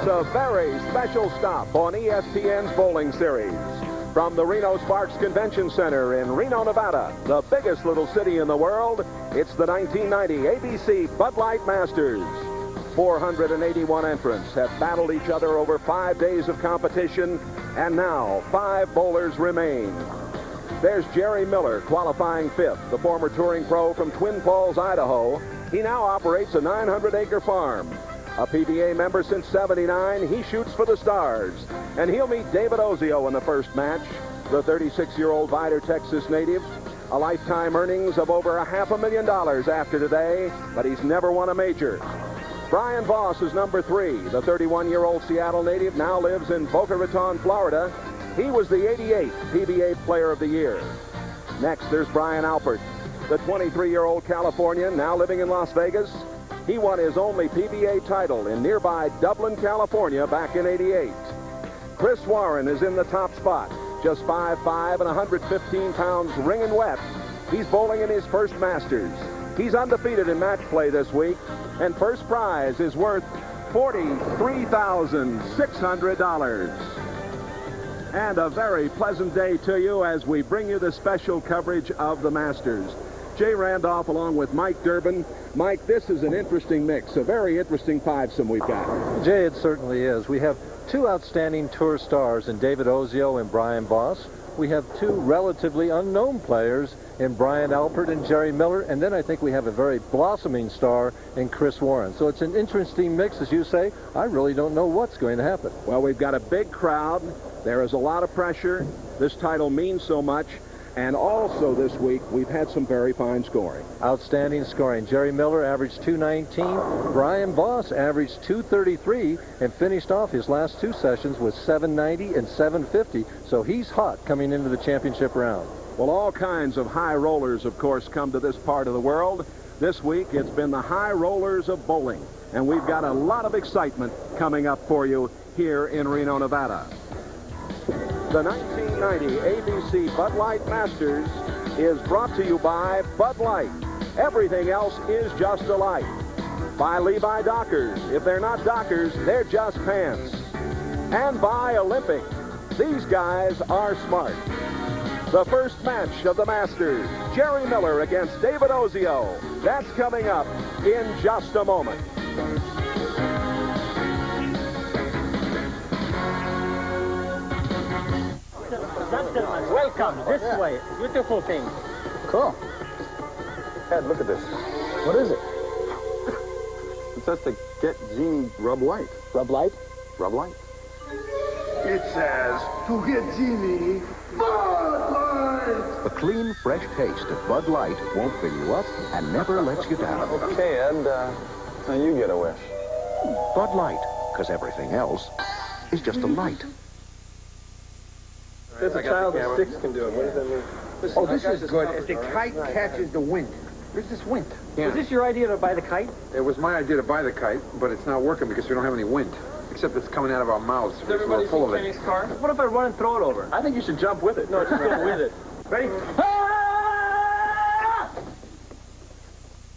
a very special stop on ESPN's bowling series. From the Reno Sparks Convention Center in Reno, Nevada, the biggest little city in the world, it's the 1990 ABC Bud Light Masters. 481 entrants have battled each other over 5 days of competition, and now 5 bowlers remain. There's Jerry Miller, qualifying 5th, the former touring pro from Twin Falls, Idaho. He now operates a 900-acre farm. A PBA member since '79, he shoots for the Stars. And he'll meet David Ozio in the first match, the 36-year-old Vidor, Texas native. A lifetime earnings of over $500,000 after today, but he's never won a major. Brian Voss is number 3. The 31-year-old Seattle native now lives in Boca Raton, Florida. He was the 88th PBA Player of the Year. Next, there's Bryan Alpert, the 23-year-old Californian now living in Las Vegas. He won his only PBA title in nearby Dublin, California back in '88. Chris Warren is in the top spot, just 5'5" and 115 pounds ringing wet. He's bowling in his first Masters. He's undefeated in match play this week, and first prize is worth $43,600. And a very pleasant day to you as we bring you the special coverage of the Masters. Jay Randolph along with Mike Durbin. Mike, this is an interesting mix, a very interesting fivesome we've got. Jay, it certainly is. We have 2 outstanding tour stars in David Ozio and Brian Voss. We have 2 relatively unknown players in Bryan Alpert and Jerry Miller, and then I think we have a very blossoming star in Chris Warren. So it's an interesting mix, as you say. I really don't know what's going to happen. Well, we've got a big crowd. There is a lot of pressure. This title means so much. And also this week, we've had some very fine scoring. Outstanding scoring. Jerry Miller averaged 219. Brian Voss averaged 233 and finished off his last 2 sessions with 790 and 750. So he's hot coming into the championship round. Well, all kinds of high rollers, of course, come to this part of the world. This week, it's been the high rollers of bowling. And we've got a lot of excitement coming up for you here in Reno, Nevada. The 1990 ABC Bud Light Masters is brought to you by Bud Light. Everything else is just a light. By Levi Dockers. If they're not Dockers, they're just pants. And by Olympic. These guys are smart. The first match of the Masters, Jerry Miller against David Ozio. That's coming up in just a moment. Welcome this way. Beautiful thing. Cool. Ed, look at this. What is it? It says to get Genie Rub Light. Rub light? Rub Light? It says to get Genie Bud Light. The clean, fresh taste of Bud Light won't fill you up and never lets you down. Okay, Ed, now you get a wish. Bud Light, because everything else is just a light. There's a child with sticks can do it. What does that mean? Oh, this is good. If the kite catches the wind. Where's this wind? Was this your idea to buy the kite? It was my idea to buy the kite, but it's not working because we don't have any wind. Except it's coming out of our mouths. We're full of it. Car? What if I run and throw it over? I think you should jump with it. No, just go with it. Ready?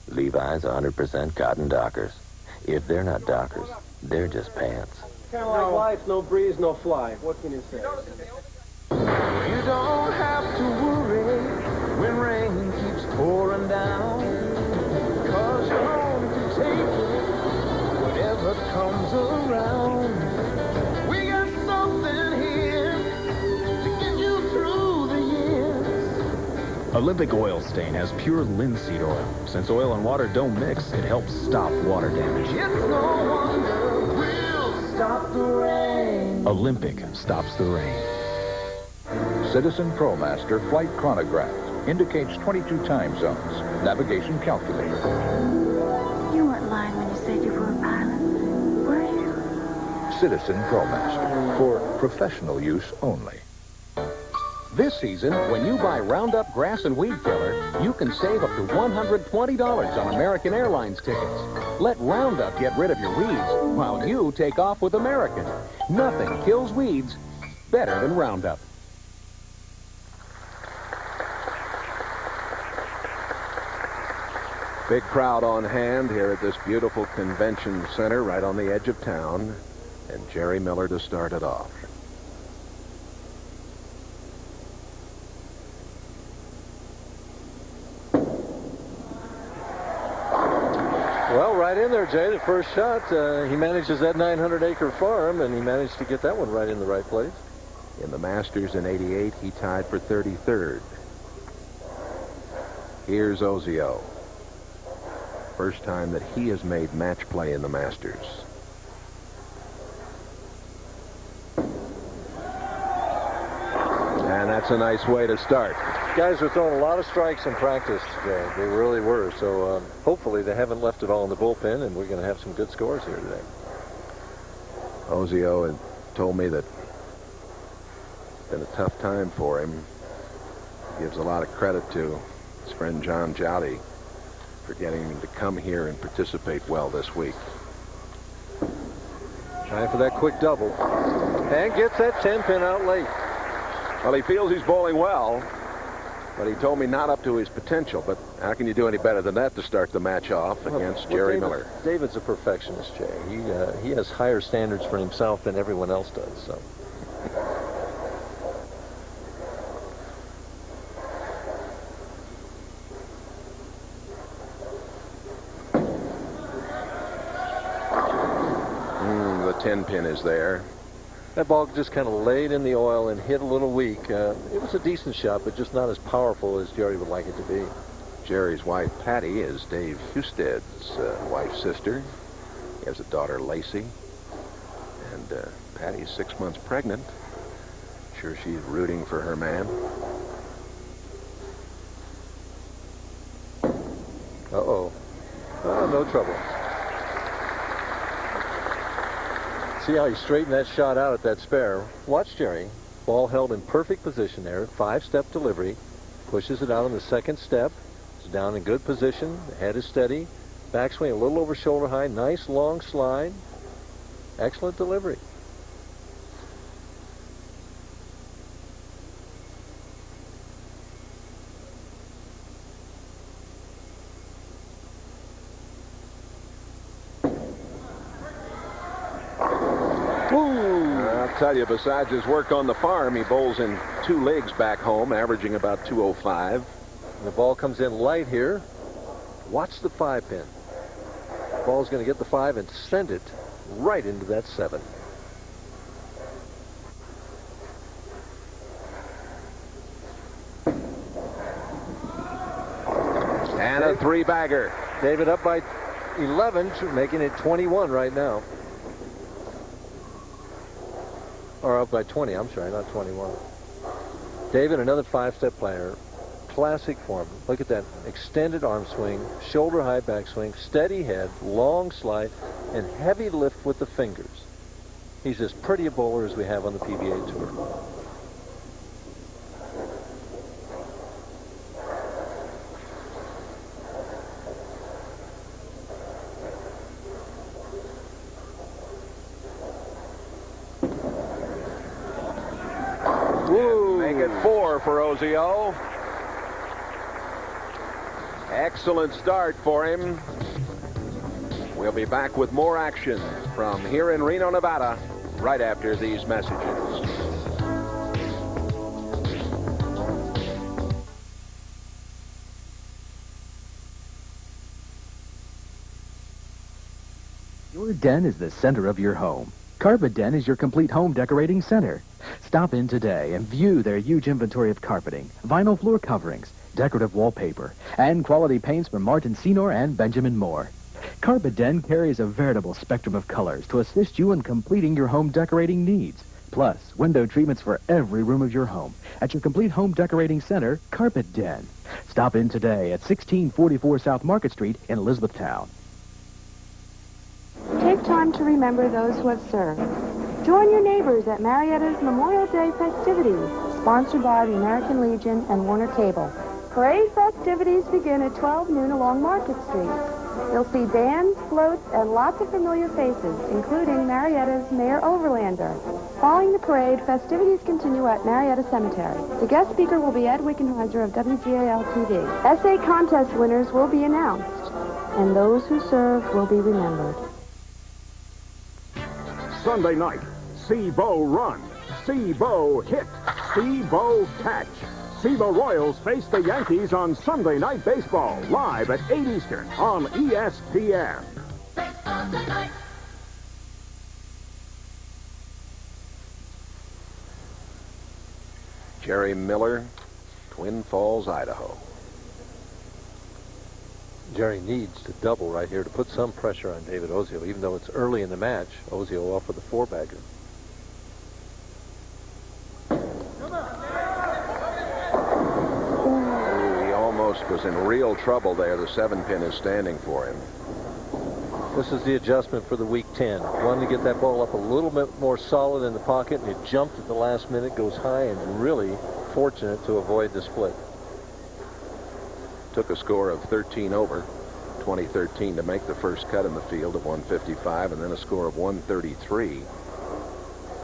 Levi's 100% cotton Dockers. If they're not Dockers, they're just pants. Kind of like life, no breeze, no fly. What can you say? You don't have to worry when rain keeps pouring down, 'cause you're home to take it, whatever comes around. We got something here to get you through the years. Olympic Oil Stain has pure linseed oil. Since oil and water don't mix, it helps stop water damage. It's no wonder we'll stop the rain. Olympic stops the rain. Citizen ProMaster Flight Chronograph indicates 22 time zones. Navigation calculator. You weren't lying when you said you were a pilot, were you? Citizen ProMaster for professional use only. This season, when you buy Roundup Grass and Weed Killer, you can save up to $120 on American Airlines tickets. Let Roundup get rid of your weeds while you take off with American. Nothing kills weeds better than Roundup. Big crowd on hand here at this beautiful convention center right on the edge of town. and Jerry Miller to start it off. Well, right in there, Jay. The first shot, he manages that 900-acre farm, and he managed to get that one right in the right place. In the Masters in '88, he tied for 33rd. Here's Ozio. First time that he has made match play in the Masters. And that's a nice way to start. Guys were throwing a lot of strikes in practice today. They really were. So hopefully they haven't left it all in the bullpen, and we're going to have some good scores here today. Ozio had told me that it's been a tough time for him. Gives a lot of credit to his friend John Jowdy for getting him to come here and participate well this week. Trying for that quick double. And gets that 10-pin out late. Well, he feels he's bowling well, but he told me not up to his potential. But how can you do any better than that to start the match off against Jerry Miller? David's a perfectionist, Jay. He has higher standards for himself than everyone else does. So. The 10-pin is there. That ball just kind of laid in the oil and hit a little weak. It was a decent shot, but just not as powerful as Jerry would like it to be. Jerry's wife, Patty, is Dave Husted's wife's sister. He has a daughter, Lacey. And Patty's 6 months pregnant. Sure she's rooting for her man. Uh-oh. Oh, no trouble. See how he straightened that shot out at that spare. Watch Jerry. Ball held in perfect position there. 5-step delivery. Pushes it out on the second step. It's down in good position. The head is steady. Backswing a little over shoulder high. Nice long slide. Excellent delivery. I'll tell you, besides his work on the farm, he bowls in 2 legs back home, averaging about 205. The ball comes in light here. Watch the 5-pin. The ball's going to get the 5 and send it right into that 7. And a 3-bagger. David up by 11, making it 21 right now. Or up by 20, I'm sorry, not 21. David, another 5-step player. Classic form. Look at that. Extended arm swing, shoulder high backswing, steady head, long slide, and heavy lift with the fingers. He's as pretty a bowler as we have on the PBA Tour. Make it 4 for Ozio. Excellent start for him. We'll be back with more action from here in Reno, Nevada, right after these messages. Your den is the center of your home. Carpet Den is your complete home decorating center. Stop in today and view their huge inventory of carpeting, vinyl floor coverings, decorative wallpaper, and quality paints from Martin Senior and Benjamin Moore. Carpet Den carries a veritable spectrum of colors to assist you in completing your home decorating needs. Plus, window treatments for every room of your home at your complete home decorating center, Carpet Den. Stop in today at 1644 South Market Street in Elizabethtown. Take time to remember those who have served. Join your neighbors at Marietta's Memorial Day festivities, sponsored by the American Legion and Warner Cable. Parade festivities begin at 12 noon along Market Street. You'll see bands, floats, and lots of familiar faces, including Marietta's Mayor Overlander. Following the parade, festivities continue at Marietta Cemetery. The guest speaker will be Ed Wickenheiser of WGAL-TV. Essay contest winners will be announced, and those who served will be remembered. Sunday night. See Bo run. See Bo hit. See Bo catch. See the Royals face the Yankees on Sunday Night Baseball, live at 8 Eastern on ESPN. Jerry Miller, Twin Falls, Idaho. Jerry needs to double right here to put some pressure on David Ozio, even though it's early in the match. Ozio off with a 4-bagger. He almost was in real trouble there. The 7-pin is standing for him. This is the adjustment for the week 10. Wanted to get that ball up a little bit more solid in the pocket, and it jumped at the last minute, goes high, and really fortunate to avoid the split. Took a score of 13 over, 2013 to make the first cut in the field of 155, and then a score of 133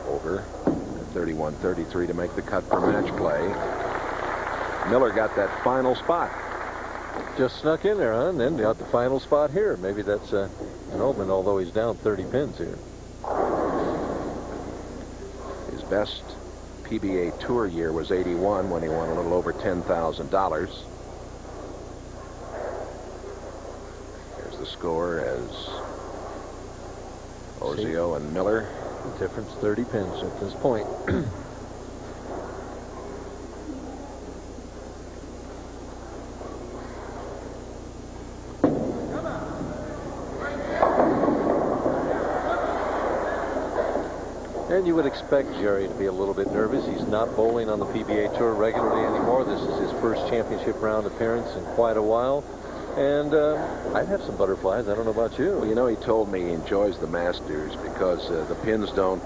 over, 31-33 to make the cut for match play. Miller got that final spot. Just snuck in there, huh? And then got the final spot here. Maybe that's an omen, although he's down 30 pins here. His best PBA Tour year was 81 when he won a little over $10,000. Here's the score as Ozio and Miller. The difference 30 pins at this point. And you would expect Jerry to be a little bit nervous. He's not bowling on the PBA Tour regularly anymore. This is his first championship round appearance in quite a while. And I'd have some butterflies. I don't know about you. Well, you know, he told me he enjoys the Masters because the pins don't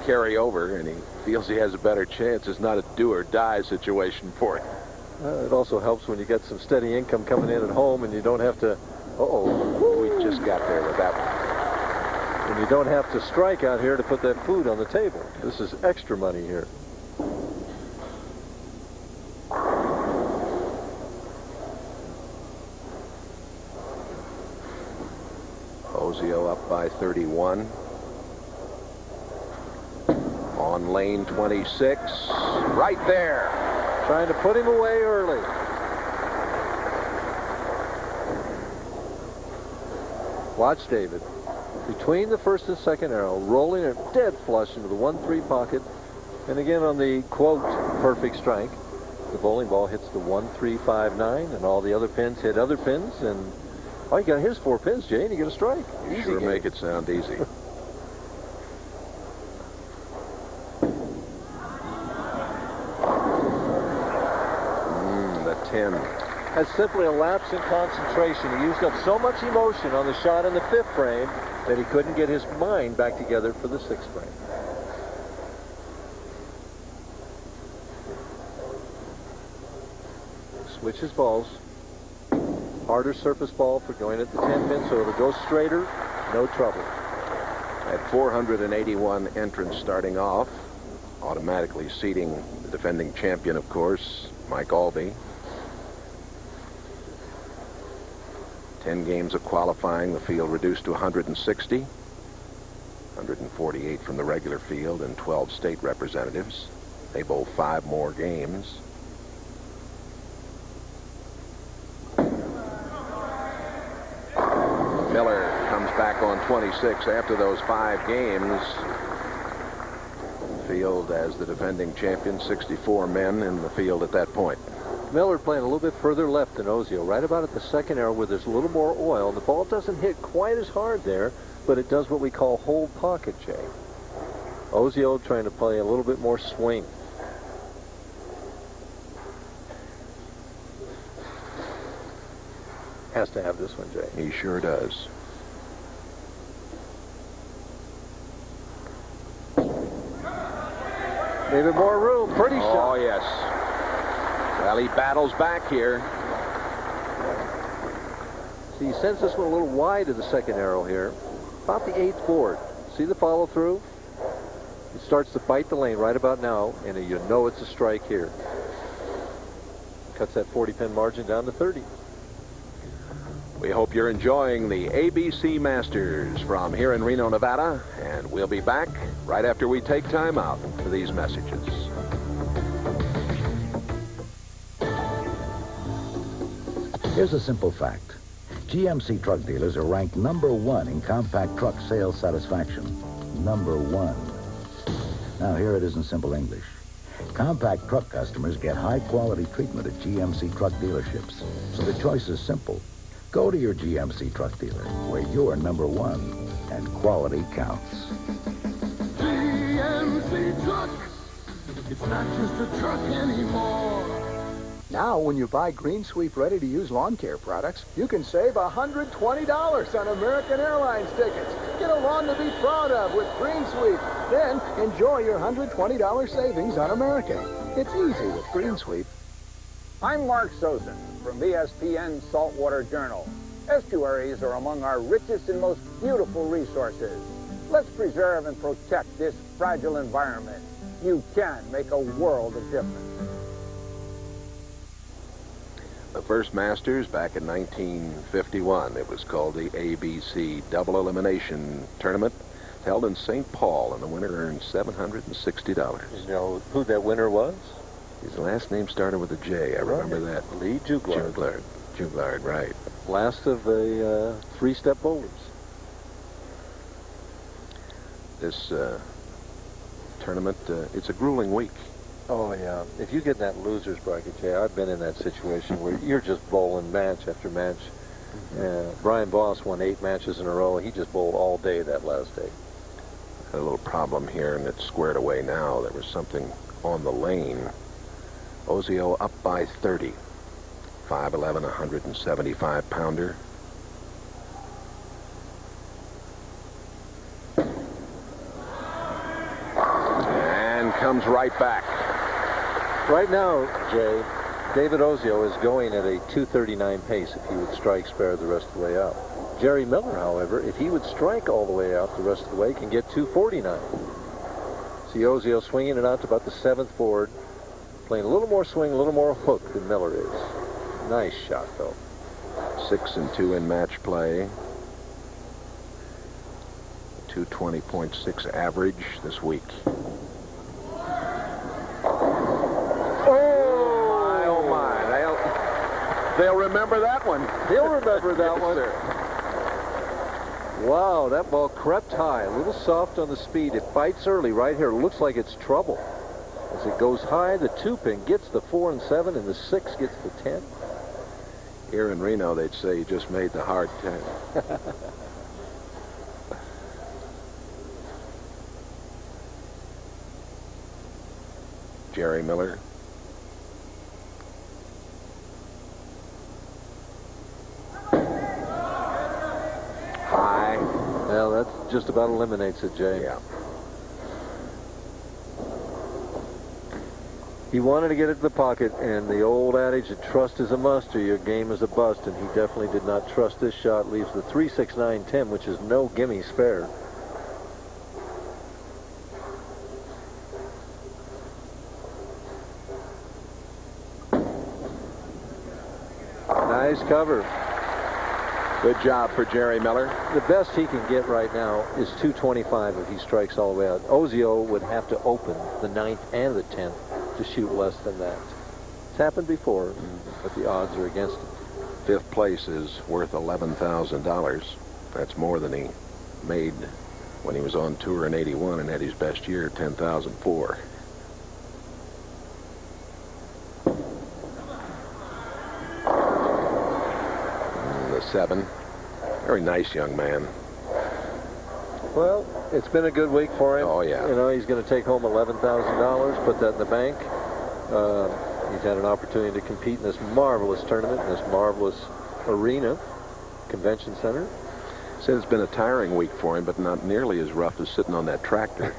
carry over, and he feels he has a better chance. It's not a do-or-die situation for him. It also helps when you get some steady income coming in at home and you don't have to... We just got there with that one. And you don't have to strike out here to put that food on the table. This is extra money here. Ozio up by 31. On lane 26. Right there. Trying to put him away early. Watch David. Between the first and second arrow, rolling it dead flush into the 1-3 pocket. And again on the, quote, perfect strike, the bowling ball hits the 1-3-5-9, and all the other pins hit other pins. And oh, you got here's 4 pins, Jay, and you get a strike. You Easy sure game. make it sound easy. The 10. That's simply a lapse in concentration. He used up so much emotion on the shot in the 5th frame that he couldn't get his mind back together for the 6th frame. Switches balls. Harder surface ball for going at the 10 pin, so it'll go straighter, no trouble. At 481 entrants starting off, automatically seating the defending champion, of course, Mike Albee. 10 games of qualifying, the field reduced to 160. 148 from the regular field and 12 state representatives. They bowl 5 more games. Miller comes back on 26 after those 5 games. Field as the defending champion, 64 men in the field at that point. Miller playing a little bit further left than Ozio, right about at the second arrow where there's a little more oil. The ball doesn't hit quite as hard there, but it does what we call hold pocket, Jay. Ozio trying to play a little bit more swing. Has to have this one, Jay. He sure does. Maybe more room. Pretty shot. Oh, yes. Well, he battles back here. See, he sends this one a little wide to the second arrow here. About the 8th board. See the follow through? It starts to bite the lane right about now, and you know it's a strike here. Cuts that 40 pin margin down to 30. We hope you're enjoying the ABC Masters from here in Reno, Nevada, and we'll be back right after we take time out for these messages. Here's a simple fact. GMC truck dealers are ranked #1 in compact truck sales satisfaction. #1. Now, here it is in simple English. Compact truck customers get high-quality treatment at GMC truck dealerships. So the choice is simple. Go to your GMC truck dealer, where you're #1 and quality counts. GMC truck. It's not just a truck anymore. Now, when you buy Green Sweep ready-to-use lawn care products, you can save $120 on American Airlines tickets. Get a lawn to be proud of with Green Sweep. Then, enjoy your $120 savings on American. It's easy with Green Sweep. I'm Mark Sosen from ESPN Saltwater Journal. Estuaries are among our richest and most beautiful resources. Let's preserve and protect this fragile environment. You can make a world of difference. The first Masters back in 1951. It was called the ABC Double Elimination Tournament, held in St. Paul, and the winner earned $760. You know who that winner was? His last name started with a J. I remember that. Lee Juglard. Juglard, right. Last of the three-step bowlers. This tournament, it's a grueling week. Oh, yeah. If you get in that loser's bracket, Jay, I've been in that situation where you're just bowling match after match. Brian Voss won 8 matches in a row. He just bowled all day that last day. Had a little problem here, and it's squared away now. There was something on the lane. Ozio up by 30. 5'11", 175-pounder. And comes right back. Right now, Jay, David Ozio is going at a 239 pace if he would strike spare the rest of the way out. Jerry Miller, however, if he would strike all the way out the rest of the way, can get 249. See Ozio swinging it out to about the 7th board, playing a little more swing, a little more hook than Miller is. Nice shot, though. 6 and 2 in match play. 220.6 average this week. Oh my. They'll remember that one. He'll remember that one. Wow, that ball crept high, a little soft on the speed. It bites early right here. Looks like it's trouble. As it goes high, the 2-pin gets the 4 and 7, and the 6 gets the 10. Here in Reno, they'd say you just made the hard 10. Jerry Miller. High. Well, that just about eliminates it, Jay. Yeah. He wanted to get it to the pocket, and the old adage that trust is a must or your game is a bust, and he definitely did not trust this shot. Leaves the 3, 6, 9, 10, which is no gimme spare. Nice cover. Good job for Jerry Miller. The best he can get right now is 225 if he strikes all the way out. Ozio would have to open the 9th and the 10th to shoot less than that. It's happened before, but the odds are against him. 5th place is worth $11,000. That's more than he made when he was on tour in '81 and had his best year, $10,004. The 7. Very nice young man. Well, it's been a good week for him. Oh, yeah. You know, he's going to take home $11,000, put that in the bank. He's had an opportunity to compete in this marvelous tournament, in this marvelous arena, convention center. Said it's been a tiring week for him, but not nearly as rough as sitting on that tractor.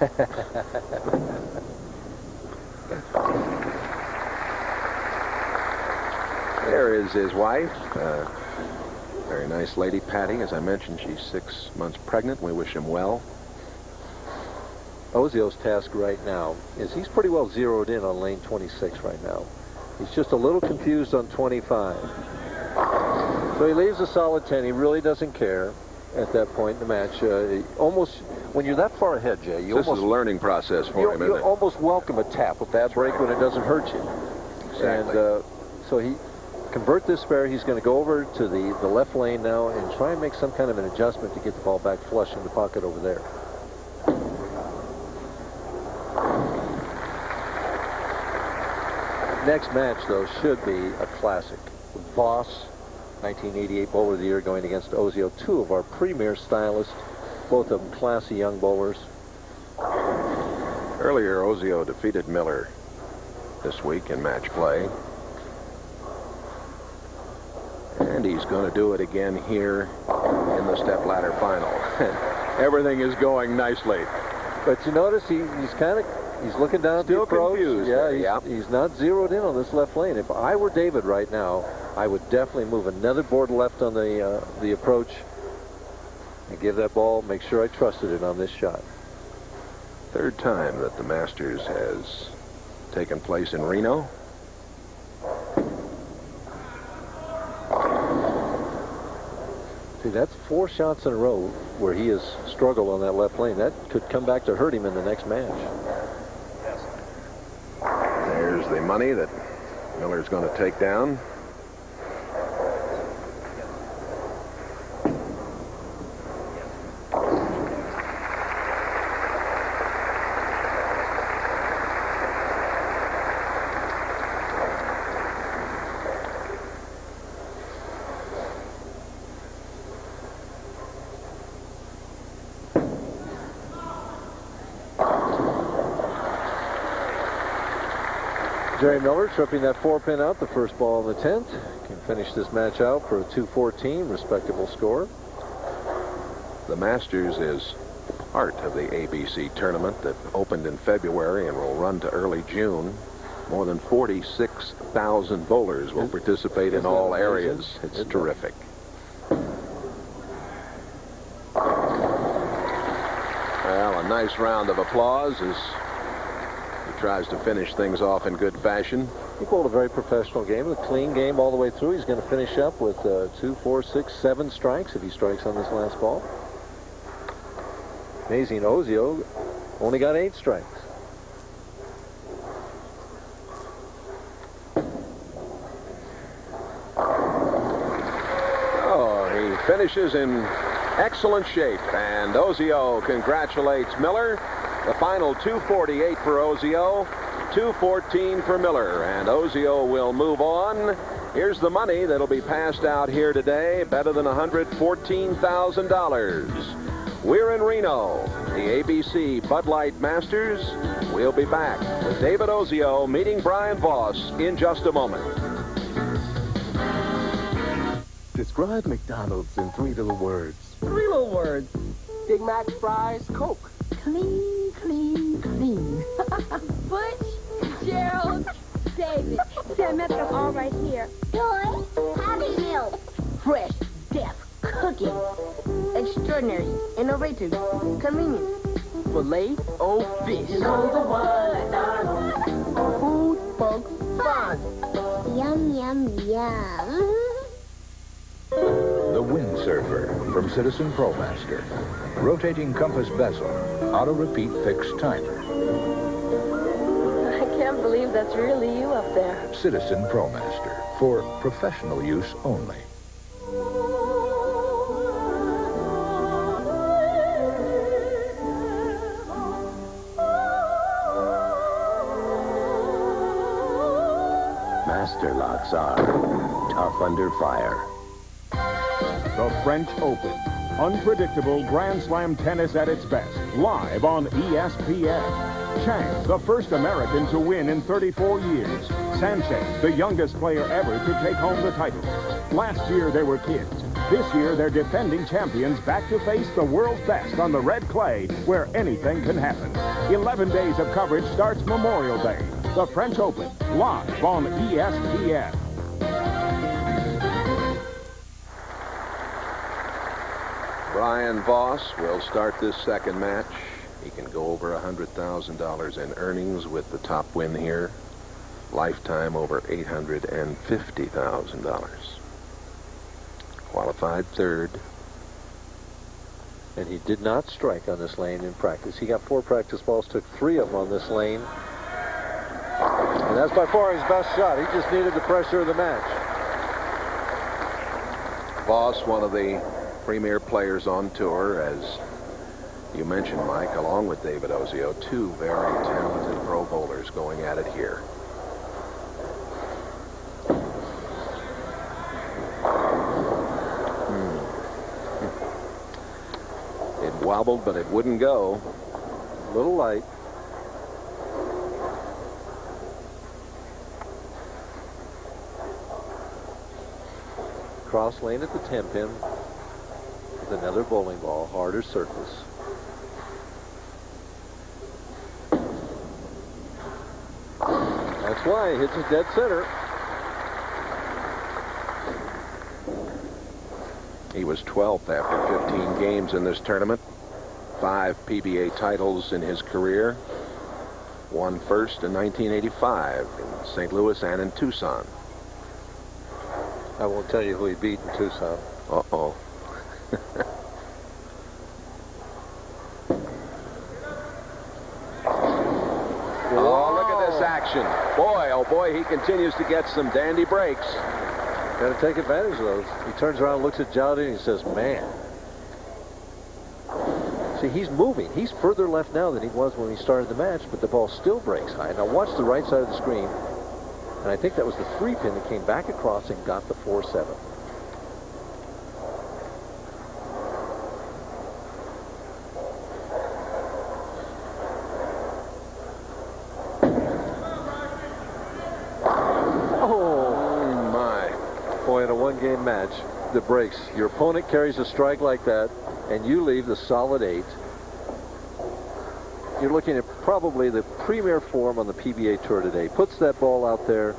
There is his wife. Very nice lady, Patty. As I mentioned, she's 6 months pregnant. We wish him well. Ozio's task right now is he's pretty well zeroed in on lane 26 right now. He's just a little confused on 25. So he leaves a solid 10. He really doesn't care at that point in the match. Almost, when you're that far ahead, Jay, you This almost... is a learning process for him, you isn't it? almost welcome a tap, a bad break when it doesn't hurt you. Exactly. And so he convert this spare. He's going to go over to the left lane now and try and make some kind of an adjustment to get the ball back flush in the pocket over there. Next match, though, should be a classic. Voss, 1988 Bowler of the Year, going against Ozio, two of our premier stylists, both of them classy young bowlers. Earlier, Ozio defeated Miller this week in match play. And he's going to do it again here in the stepladder final. Everything is going nicely. But you notice he's looking down at the approach. Confused. Yeah, he's not zeroed in on this left lane. If I were David right now, I would definitely move another board left on the approach and give that ball, make sure I trusted it on this shot. Third time that the Masters has taken place in Reno. See, that's 4 shots in a row where he has struggled on that left lane. That could come back to hurt him in the next match. There's the money that Miller's going to take down. Jerry Miller tripping that 4-pin out, the first ball in the 10th. Can finish this match out for a 214, respectable score. The Masters is part of the ABC tournament that opened in February and will run to early June. More than 46,000 bowlers will participate in all areas. It's terrific. Well, a nice round of applause as he tries to finish things off in good fashion. He bowled a very professional game, a clean game all the way through. He's going to finish up with 2, 4, 6, 7 strikes if he strikes on this last ball. Amazing, Ozio only got 8 strikes. Oh, he finishes in excellent shape, and Ozio congratulates Miller. The final 248 for Ozio, 214 for Miller, and Ozio will move on. Here's the money that'll be passed out here today, better than $114,000. We're in Reno, the ABC Bud Light Masters. We'll be back with David Ozio meeting Brian Voss in just a moment. Describe McDonald's in 3 little words. 3 little words. Big Mac, fries, Coke. Clean, clean, clean. Butch, Gerald, David. See, I met them all right here. Joy, Happy Meal. Fresh, deft, cooking. Extraordinary, innovative, convenient. Filet-O-Fish. You know the one, McDonald's. Food, funk, fun. Yum, yum, yum. The Windsurfer from Citizen ProMaster. Rotating compass bezel. Auto-repeat fixed timer. I can't believe that's really you up there. Citizen ProMaster. For professional use only. Master locks are tough under fire. The French Open. Unpredictable Grand Slam tennis at its best. Live on ESPN. Chang, the first American to win in 34 years. Sanchez, the youngest player ever to take home the title. Last year they were kids. This year they're defending champions back to face the world's best on the red clay where anything can happen. 11 days of coverage starts Memorial Day. The French Open, live on ESPN. Brian Voss will start this second match. He can go over $100,000 in earnings with the top win here. Lifetime over $850,000. Qualified third. And he did not strike on this lane in practice. He got 4 practice balls, took 3 of them on this lane. And that's by far his best shot. He just needed the pressure of the match. Voss, one of the premier players on tour, as you mentioned, Mike, along with David Ozio, 2 very talented pro bowlers going at it here. It wobbled, but it wouldn't go. A little light. Cross lane at the 10 pin with another bowling ball, harder surface. That's why he hits it dead center. He was 12th after 15 games in this tournament. 5 PBA titles in his career. Won first in 1985 in St. Louis and in Tucson. I won't tell you who he beat in Tucson. Uh-oh. Oh, look at this action. Boy, oh boy, he continues to get some dandy breaks. Got to take advantage of those. He turns around, looks at Jowdy, and he says, man. See, he's moving. He's further left now than he was when he started the match, but the ball still breaks high. Now watch the right side of the screen. And I think that was the 3 pin that came back across and got the 4-7. Oh, my. Boy, in a one-game match, the breaks. Your opponent carries a strike like that, and you leave the solid 8. You're looking at probably the premier form on the PBA Tour today. Puts that ball out there,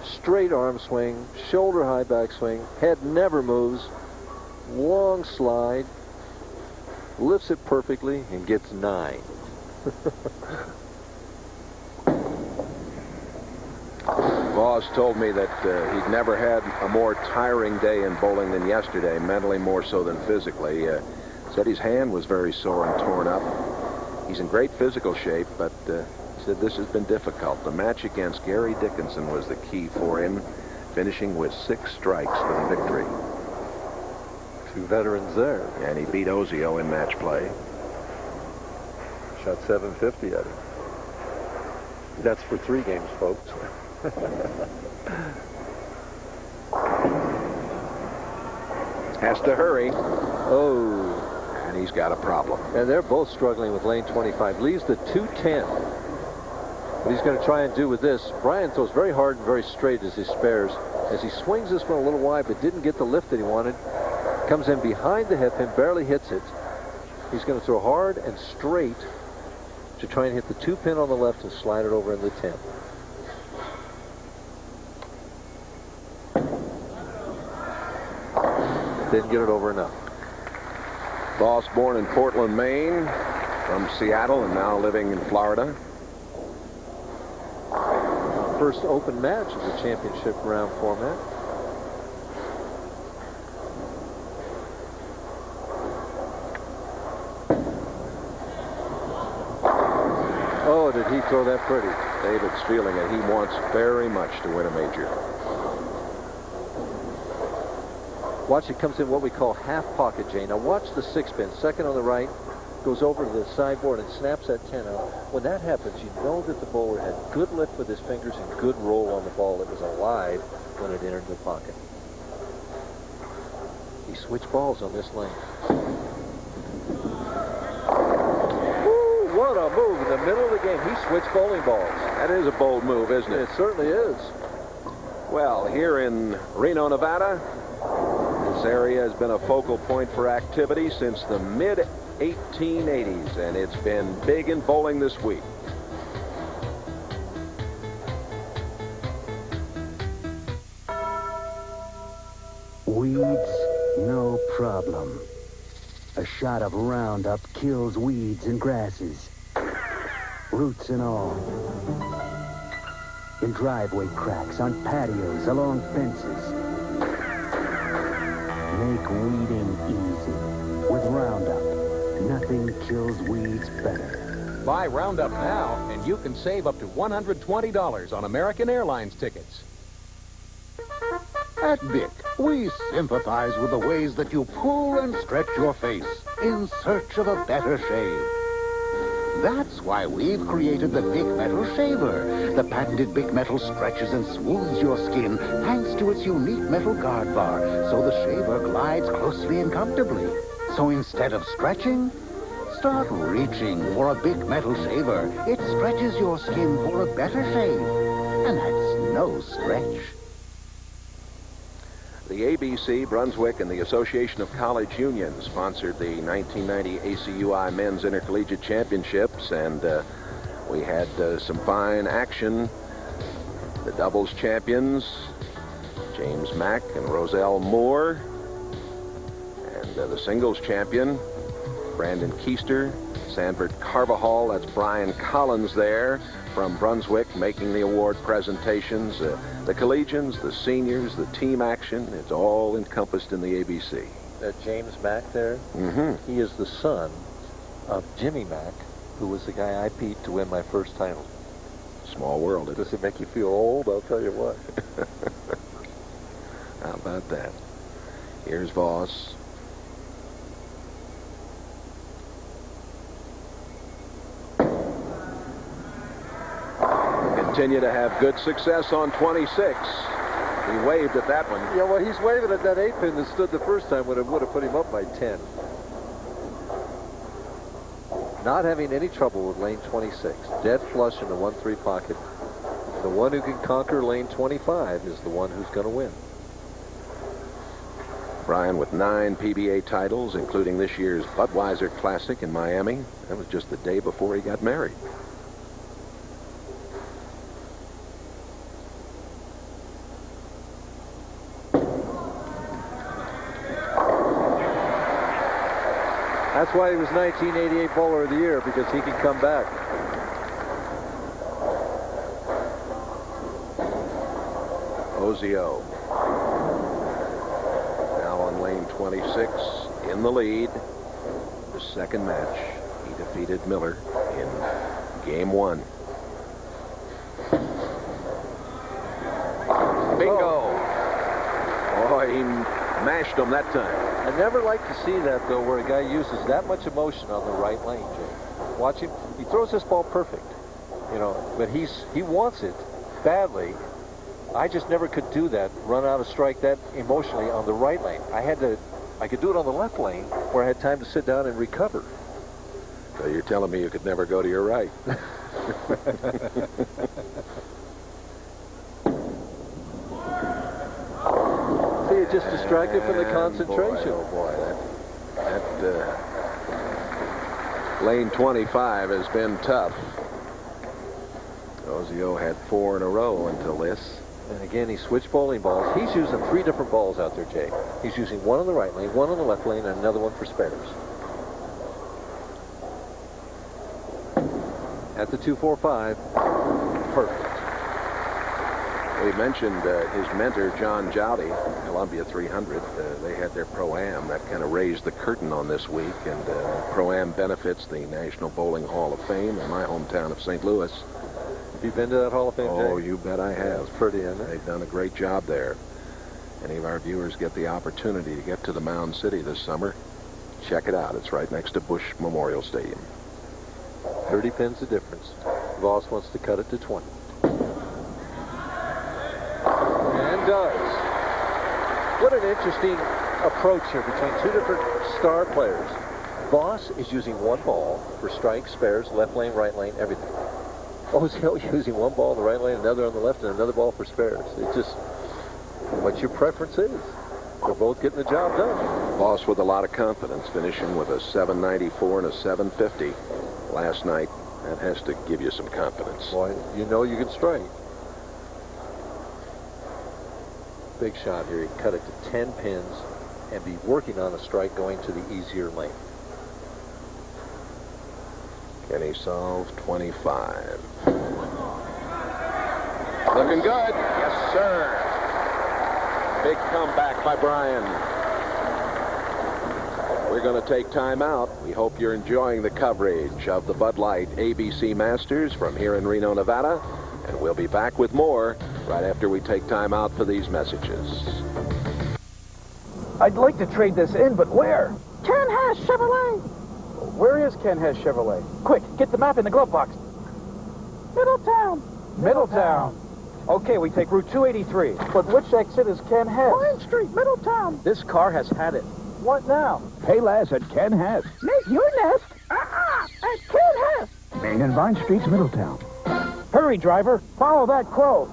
straight arm swing, shoulder high back swing, head never moves, long slide, lifts it perfectly, and gets 9. Voss told me that he'd never had a more tiring day in bowling than yesterday, mentally more so than physically. Said his hand was very sore and torn up. He's in great physical shape, but he said this has been difficult. The match against Gary Dickinson was the key for him, finishing with 6 strikes for the victory. 2 veterans there. And he beat Ozio in match play. Shot 750 at him. That's for 3 games, folks. Has to hurry. Oh. And he's got a problem. And they're both struggling with lane 25. Leaves the 210. What he's going to try and do with this, Brian throws very hard and very straight as he spares. As he swings this one a little wide but didn't get the lift that he wanted, comes in behind the hip pin, barely hits it. He's going to throw hard and straight to try and hit the 2 pin on the left and slide it over in the 10. Didn't get it over enough. Voss, born in Portland, Maine, from Seattle and now living in Florida. First open match of the championship round format. Oh, did he throw that pretty? David's feeling it. He wants very much to win a major. Watch, it comes in what we call half pocket, Jay. Now watch the 6 pin. Second on the right, goes over to the sideboard and snaps that 10 out. When that happens, you know that the bowler had good lift with his fingers and good roll on the ball. It was alive when it entered the pocket. He switched balls on this lane. Woo, what a move in the middle of the game. He switched bowling balls. That is a bold move, isn't it? It certainly is. Well, here in Reno, Nevada, this area has been a focal point for activity since the mid-1880s, and it's been big in bowling this week. Weeds, no problem. A shot of Roundup kills weeds and grasses, roots and all. In driveway cracks, on patios, along fences. Make weeding easy. With Roundup, nothing kills weeds better. Buy Roundup now, and you can save up to $120 on American Airlines tickets. At Bic, we sympathize with the ways that you pull and stretch your face in search of a better shave. That's why we've created the Bic Metal Shaver. The patented Bic Metal stretches and smooths your skin thanks to its unique metal guard bar, so the shaver glides closely and comfortably. So instead of stretching, start reaching for a Bic Metal Shaver. It stretches your skin for a better shave. And that's no stretch. The ABC, Brunswick, and the Association of College Unions sponsored the 1990 ACUI Men's Intercollegiate Championships, and we had some fine action. The doubles champions, James Mack and Roselle Moore, and the singles champion, Brandon Keister, Sanford Carvajal. That's Brian Collins there from Brunswick making the award presentations. The collegians, the seniors, the team action, it's all encompassed in the ABC. That James Mack there, he is the son of Jimmy Mack, who was the guy I beat to win my first title. Small world. Does it make you feel old? I'll tell you what. How about that? Here's Voss. Continue to have good success on 26. He waved at that one. Yeah, well, he's waving at that 8-pin that stood the first time when it would have put him up by 10. Not having any trouble with lane 26. Dead flush in the 1-3 pocket. The one who can conquer lane 25 is the one who's going to win. Brian with 9 PBA titles, including this year's Budweiser Classic in Miami. That was just the day before he got married. That's why he was 1988 Bowler of the Year, because he could come back. Ozio. Now on lane 26, in the lead. The second match, he defeated Miller in game 1. Bingo! Oh, he mashed him that time. I never like to see that, though, where a guy uses that much emotion on the right lane, Jay. Watch him. He throws this ball perfect, you know, but he wants it badly. I just never could do that, run out a strike that emotionally on the right lane. I could do it on the left lane, where I had time to sit down and recover. So you're telling me you could never go to your right? See, it just distracted from the concentration. Boy, that lane 25 has been tough. Ozio had 4 in a row until this. And again, he switched bowling balls. He's using 3 different balls out there, Jay. He's using 1 on the right lane, 1 on the left lane, and another one for spares. At the 2-4-5, perfect. We mentioned his mentor, John Jowdy, Columbia 300. They had their Pro-Am. That kind of raised the curtain on this week. And Pro-Am benefits the National Bowling Hall of Fame in my hometown of St. Louis. Have you been to that Hall of Fame, Jay? Oh, you bet I have. It's pretty, isn't it? They've done a great job there. Any of our viewers get the opportunity to get to the Mound City this summer, check it out. It's right next to Bush Memorial Stadium. 30 pins the difference. Voss wants to cut it to 20. And does. What an interesting approach here between 2 different star players. Voss is using 1 ball for strikes, spares, left lane, right lane, everything. Ozio using 1 ball in the right lane, another on the left, and another ball for spares. It's just what your preference is. They're both getting the job done. Voss with a lot of confidence, finishing with a 794 and a 750 last night. That has to give you some confidence. Boy, you know you can strike. Big shot here. He can cut it to 10 pins and be working on a strike going to the easier lane. Can he solve 25? Looking good. Yes, sir. Big comeback by Brian. We're going to take time out. We hope you're enjoying the coverage of the Bud Light ABC Masters from here in Reno, Nevada. And we'll be back with more right after we take time out for these messages. I'd like to trade this in, but where? Ken Hess Chevrolet. Where is Ken Hess Chevrolet? Quick, get the map in the glove box. Middletown. Middletown. Okay, we take Route 283. But which exit is Ken Hess? Pine Street, Middletown. This car has had it. What now? Payless at Ken Hess. Make your nest. At Ken Hess. Main and Vine Streets, Middletown. Hurry, driver. Follow that crow.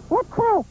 What crow?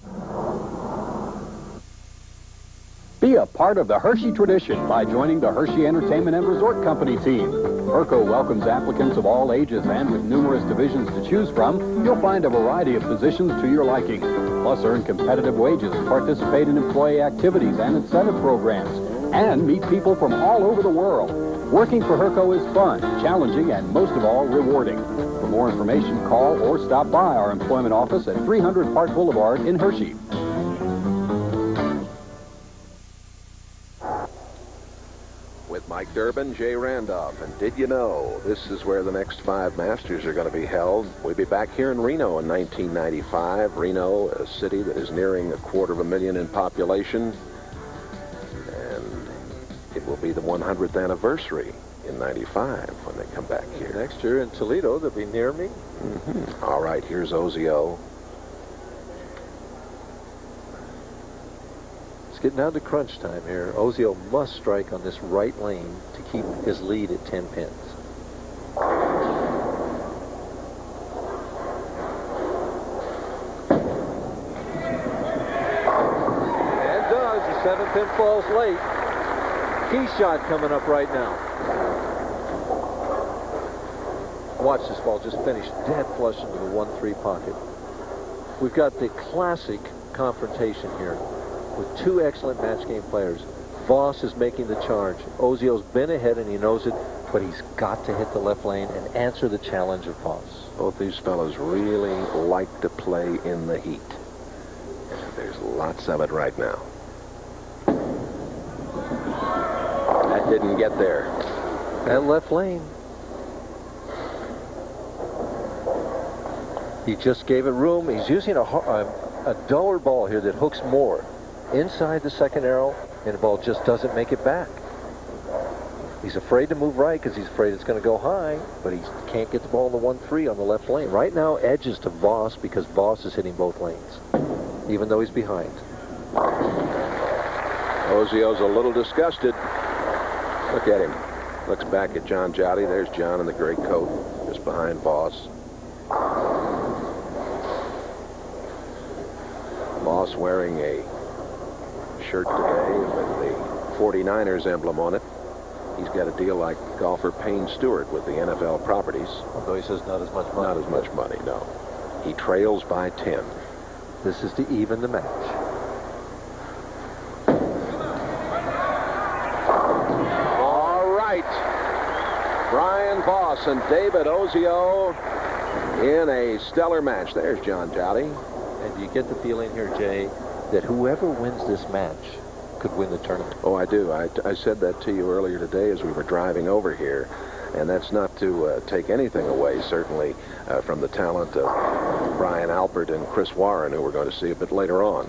Be a part of the Hershey tradition by joining the Hershey Entertainment and Resort Company team. HERCO welcomes applicants of all ages, and with numerous divisions to choose from, you'll find a variety of positions to your liking. Plus, earn competitive wages, participate in employee activities and incentive programs, and meet people from all over the world. Working for HERCO is fun, challenging, and most of all, rewarding. For more information, call or stop by our employment office at 300 Park Boulevard in Hershey. With Mike Durbin, Jay Randolph, and did you know this is where the next 5 Masters are going to be held? We'll be back here in Reno in 1995. Reno, a city that is nearing 250,000 in population, and it will be the 100th anniversary in 95 when they come back here. Next year in Toledo, they'll be near me. All right, here's Ozio. Getting down to crunch time here. Ozio must strike on this right lane to keep his lead at 10 pins. And does. The 7-pin falls late. Key shot coming up right now. Watch this ball just finish dead flush into the 1-3 pocket. We've got the classic confrontation here with 2 excellent match game players. Voss is making the charge. Ozio's been ahead and he knows it, but he's got to hit the left lane and answer the challenge of Voss. Both these fellows really like to play in the heat. And there's lots of it right now. That didn't get there. That left lane. He just gave it room. He's using a duller ball here that hooks more inside the second arrow, and the ball just doesn't make it back. He's afraid to move right because he's afraid it's going to go high, but he can't get the ball in the 1-3 on the left lane. Right now, edges to Voss because Voss is hitting both lanes, even though he's behind. Ozio's a little disgusted. Look at him. Looks back at John Jowdy. There's John in the gray coat, just behind Voss. Voss wearing a shirt today with the 49ers emblem on it. He's got a deal like golfer Payne Stewart with the NFL properties. Although he says not as much money. Not as much money, no. He trails by 10. This is to even the match. All right. Brian Voss and David Ozio in a stellar match. There's John Jowdy. And you get the feeling here, Jay, that whoever wins this match could win the tournament. Oh, I do. I said that to you earlier today as we were driving over here. And that's not to take anything away, certainly, from the talent of Bryan Alpert and Chris Warren, who we're going to see a bit later on.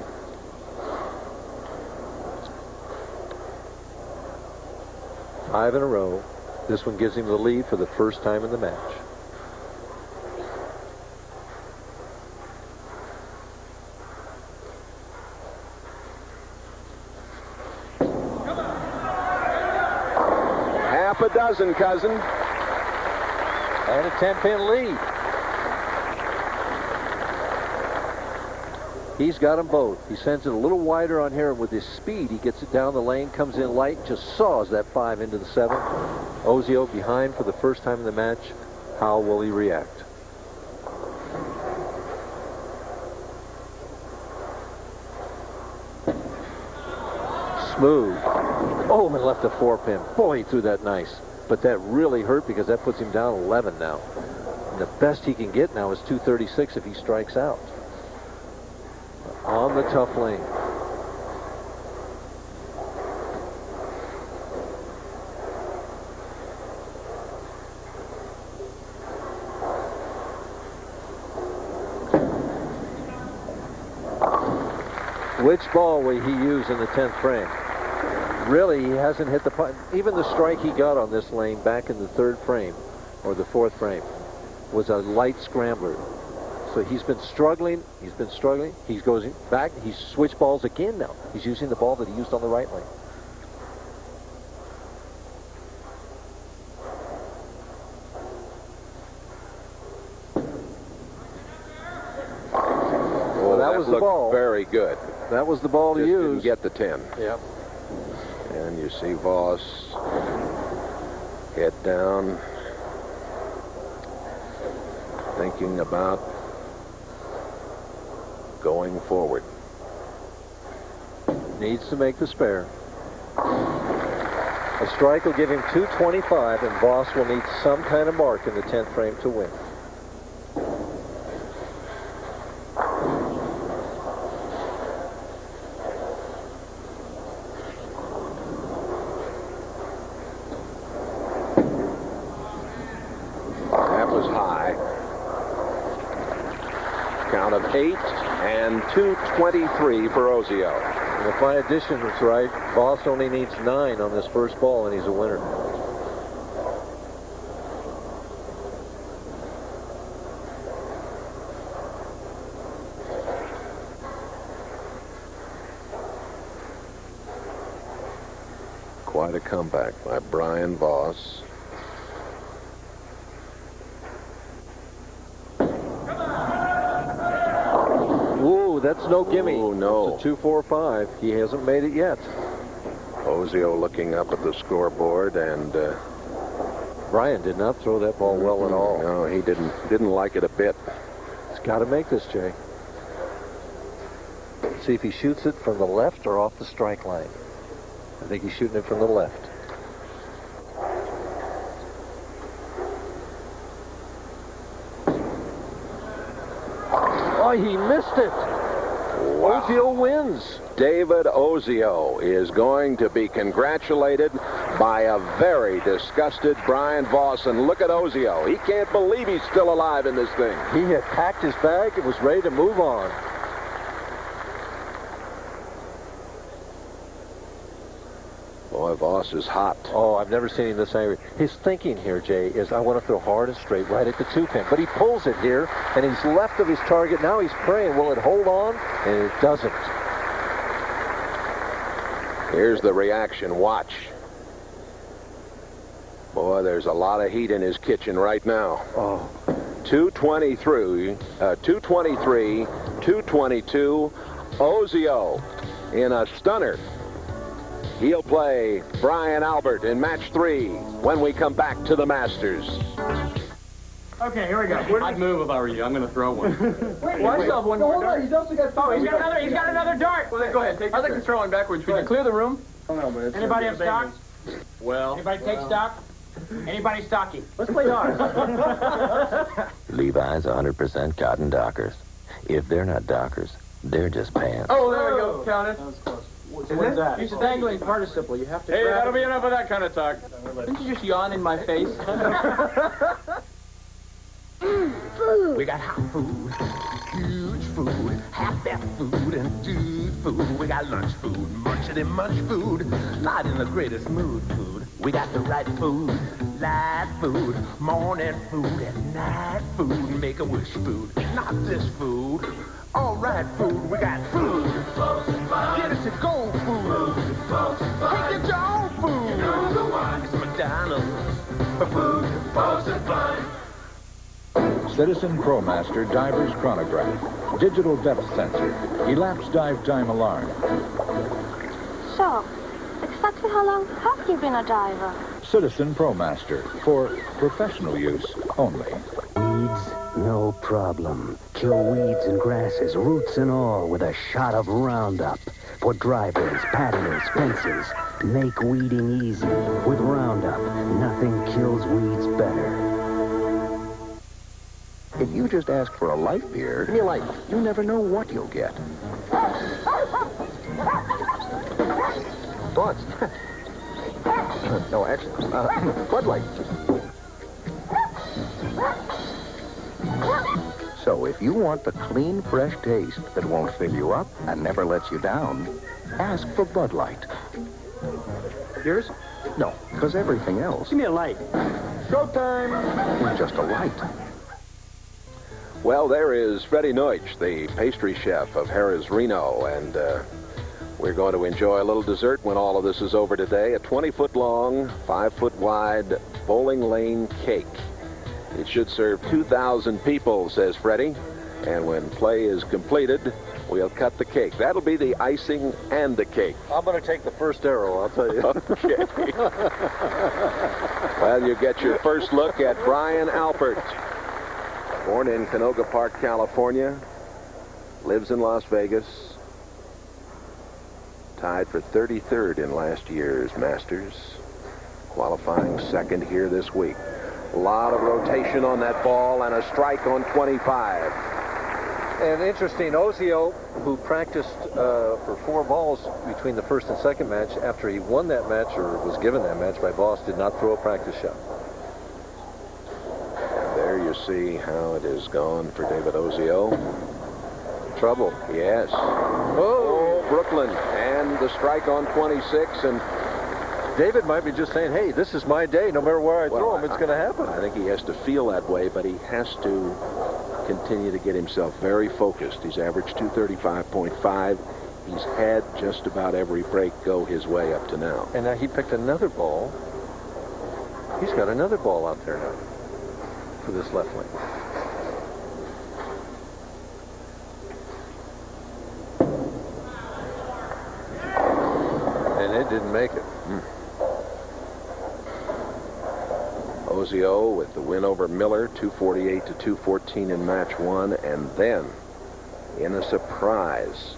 Five in a row. This one gives him the lead for the first time in the match. Half a dozen, cousin. And a 10-pin lead. He's got them both. He sends it a little wider on here, and with his speed, he gets it down the lane, comes in light, just saws that 5 into the 7. Ozio behind for the first time in the match. How will he react? Smooth. Oh, and left a 4-pin. Boy, he threw that nice. But that really hurt because that puts him down 11 now. And the best he can get now is 236 if he strikes out. On the tough lane. Which ball will he use in the 10th frame? Really, he hasn't hit the putt. Even the strike he got on this lane back in the 3rd frame, or the 4th frame, was a light scrambler. So he's been struggling. He's been struggling. He goes back. He's switched balls again now. He's using the ball that he used on the right lane. Well, that was the looked ball. Very good. That was the ball to Just use. didn't get the 10. Yep. And you see Voss head down, thinking about going forward. Needs to make the spare. A strike will give him 225, and Voss will need some kind of mark in the 10th frame to win. That was high. Count of 8 and 223 for Ozio. And if my addition is right, Voss only needs 9 on this first ball, and he's a winner. Quite a comeback by Brian Voss. Ooh, that's no gimme. Oh, no. It's a 2-4-5. He hasn't made it yet. Ozio looking up at the scoreboard, and Brian did not throw that ball well at all. No, he didn't like it a bit. He's got to make this, Jay. See if he shoots it from the left or off the strike line. I think he's shooting it from the left. Oh, he missed it. Wow. Ozio wins. David Ozio is going to be congratulated by a very disgusted Brian Voss. And look at Ozio. He can't believe he's still alive in this thing. He had packed his bag and was ready to move on. Boy, Voss is hot. Oh, I've never seen him this angry. His thinking here, Jay, is I want to throw hard and straight right at the 2-pin. But he pulls it here, and he's left of his target. Now he's praying, will it hold on? And it doesn't. Here's the reaction. Watch. Boy, there's a lot of heat in his kitchen right now. Oh. 223, 222. Ozio in a stunner. He'll play Bryan Alpert in match 3 when we come back to the Masters. Okay, here we go. I'd move if I were you. I'm going to throw one. Wait, I still have one more dart. He's also got He's got another dart. Well, then go ahead. Take I'd like to throw one backwards. Would you clear the room? Oh, no, but anybody have stock? Well. Anybody take stock? Anybody stocky? Let's play darts. Levi's 100% cotton Dockers. If they're not Dockers, they're just pants. Oh, there we go. Count it. That was close. What's that? It's a dangling participle. You have to Hey, grab that'll it. be enough of that kind of talk. Didn't you just yawn in my face? We got hot food, huge food, half-fat food, and dude food. We got lunch food, munching and munch food, not in the greatest mood food. We got the right food, light food, morning food, and night food, make-a-wish food, not this food. All right food, we got food. Get it to go food. Hey, get your own food. It's McDonald's for food, folks, and fun. Citizen ProMaster Diver's Chronograph. Digital depth sensor. Elapsed dive time alarm. So, exactly how long have you been a diver? Citizen ProMaster. For professional use only. Weeds, no problem. Kill weeds and grasses, roots and all, with a shot of Roundup. For drivers, paddlers, fencers, make weeding easy. With Roundup, nothing kills weeds better. If you just ask for a life beer, you never know what you'll get. Thoughts? No, actually, Bud Light. So if you want the clean, fresh taste that won't fill you up and never lets you down, ask for Bud Light. Yours? No, because everything else Give me a light. is just a light. Well, there is Freddie Neutsch, the pastry chef of Harrah's Reno, and we're going to enjoy a little dessert when all of this is over today. A 20-foot long, 5-foot wide bowling lane cake. It should serve 2,000 people, says Freddie, and when play is completed, we'll cut the cake. That'll be the icing and the cake. I'm going to take the first arrow, I'll tell you. Okay. Well, you get your first look at Bryan Alpert. Born in Canoga Park, California. Lives in Las Vegas. Tied for 33rd in last year's Masters. Qualifying second here this week. A lot of rotation on that ball and a strike on 25. And interesting, Ozio, who practiced for 4 balls between the first and second match, after he won that match, or was given that match by Voss, did not throw a practice shot. And there you see how it has gone for David Ozio. Trouble. Yes. Oh, Brooklyn. And the strike on 26, and David might be just saying, hey, this is my day. No matter where I throw him, it's going to happen. I think he has to feel that way, but he has to continue to get himself very focused. He's averaged 235.5. He's had just about every break go his way up to now. And now he picked another ball. He's got another ball out there now for this left lane. And it didn't make it. Ozio with the win over Miller, 248 to 214 in match 1, and then in a surprise,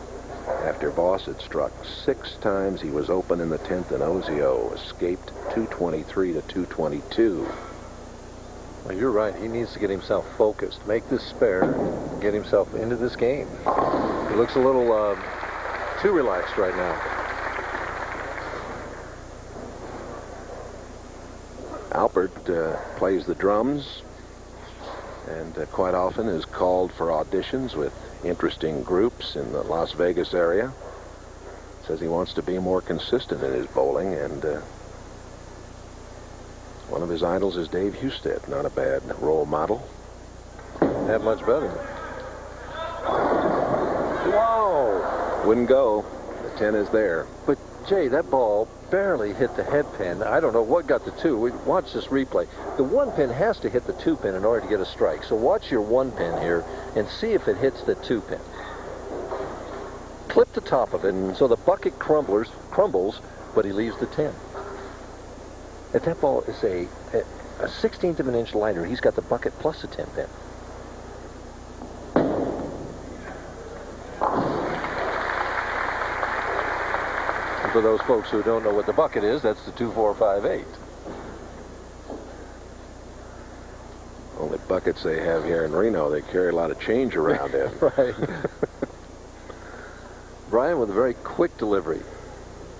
after Voss had struck 6 times, he was open in the 10th, and Ozio escaped 223 to 222. Well, you're right. He needs to get himself focused, make this spare, and get himself into this game. He looks a little too relaxed right now. Alpert plays the drums and quite often is called for auditions with interesting groups in the Las Vegas area. Says he wants to be more consistent in his bowling, and one of his idols is Dave Husted. Not a bad role model. Not much better. Wow! Wouldn't go. The 10 is there. But, Jay, that ball barely hit the head pin. I don't know what got the 2. Watch this replay. The 1 pin has to hit the 2 pin in order to get a strike. So watch your 1 pin here and see if it hits the 2 pin. Clip the top of it so the bucket crumbles, but he leaves the 10. If that ball is a 16th of an inch lighter, he's got the bucket plus a 10 pin. For those folks who don't know what the bucket is, that's the 2458. Only buckets they have here in Reno, they carry a lot of change around in. Right. Brian with a very quick delivery.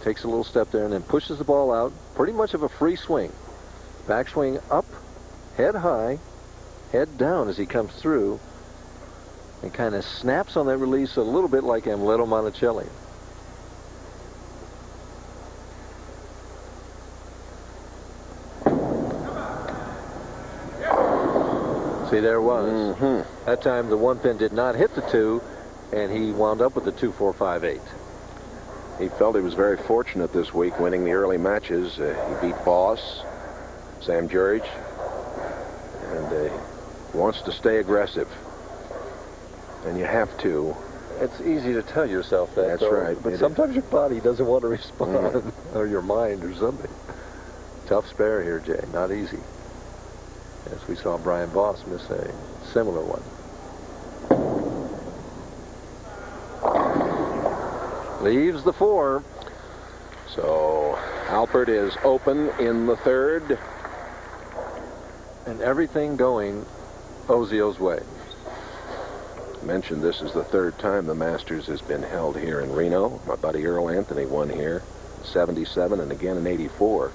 Takes a little step there and then pushes the ball out. Pretty much of a free swing. Backswing up, head high, head down as he comes through, and kind of snaps on that release a little bit like Amleto Monticelli. See, there was. That time the 1 pin did not hit the 2, and he wound up with the 2458. He felt he was very fortunate this week winning the early matches. He beat Voss, Sam Jurich, and he wants to stay aggressive. And you have to. It's easy to tell yourself that. That's though, right. But sometimes your body doesn't want to respond, or your mind or something. Tough spare here, Jay. Not easy. As we saw Brian Voss miss a similar one. Leaves the 4. So Alpert is open in the 3rd. And everything going Ozio's way. Mentioned this is the 3rd time the Masters has been held here in Reno. My buddy Earl Anthony won here in 77 and again in 84.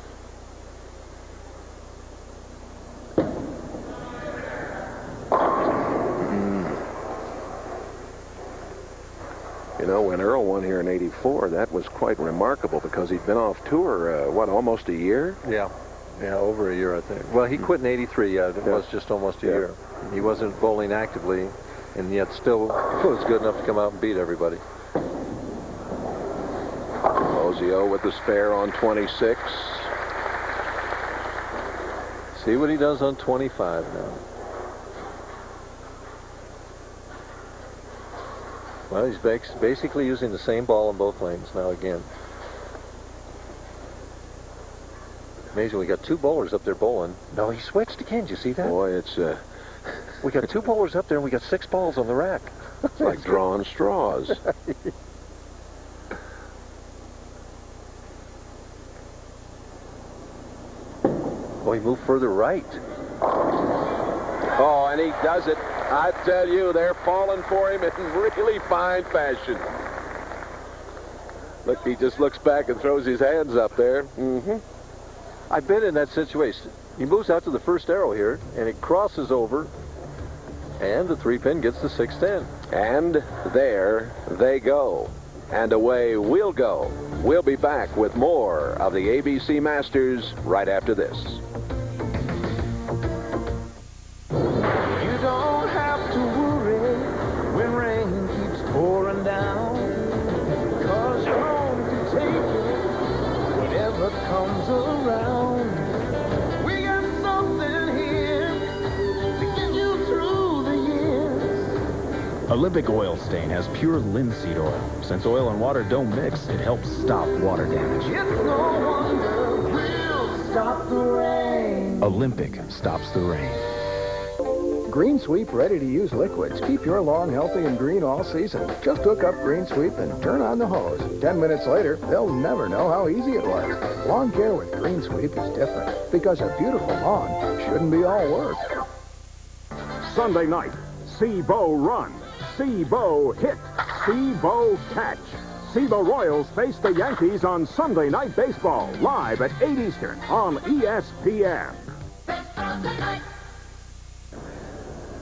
You know, when Earl won here in '84, that was quite remarkable because he'd been off tour, almost a year? Yeah. Yeah, over a year, I think. Well, he quit in '83. It was just almost a year. He wasn't bowling actively, and yet still was good enough to come out and beat everybody. Ozio with the spare on 26. See what he does on 25 now. Well, he's basically using the same ball in both lanes now again. Amazing, we got two bowlers up there bowling. No, he switched again. Did you see that? Boy, it's... we got two bowlers up there, and we got 6 balls on the rack. It's like drawing straws. Oh, he moved further right. Oh, and he does it. I tell you, they're falling for him in really fine fashion. Look, he just looks back and throws his hands up there. Mm-hmm. I've been in that situation. He moves out to the first arrow here, and it crosses over, and the 3-pin gets the 610. And there they go. And away we'll go. We'll be back with more of the ABC Masters right after this. You don't have to worry when rain keeps pouring down, 'cause you're home to take it whatever comes around. We got something here to get you through the years. Olympic Oil Stain has pure linseed oil. Since oil and water don't mix, it helps stop water damage. It's no wonder we'll stop the rain. Olympic stops the rain. Green Sweep ready-to-use liquids keep your lawn healthy and green all season. Just hook up Green Sweep and turn on the hose. 10 minutes later, they'll never know how easy it was. Lawn care with Green Sweep is different because a beautiful lawn shouldn't be all work. Sunday night, see Bo run, see Bo hit, see Bo catch. See the Royals face the Yankees on Sunday Night Baseball, live at 8 Eastern on ESPN.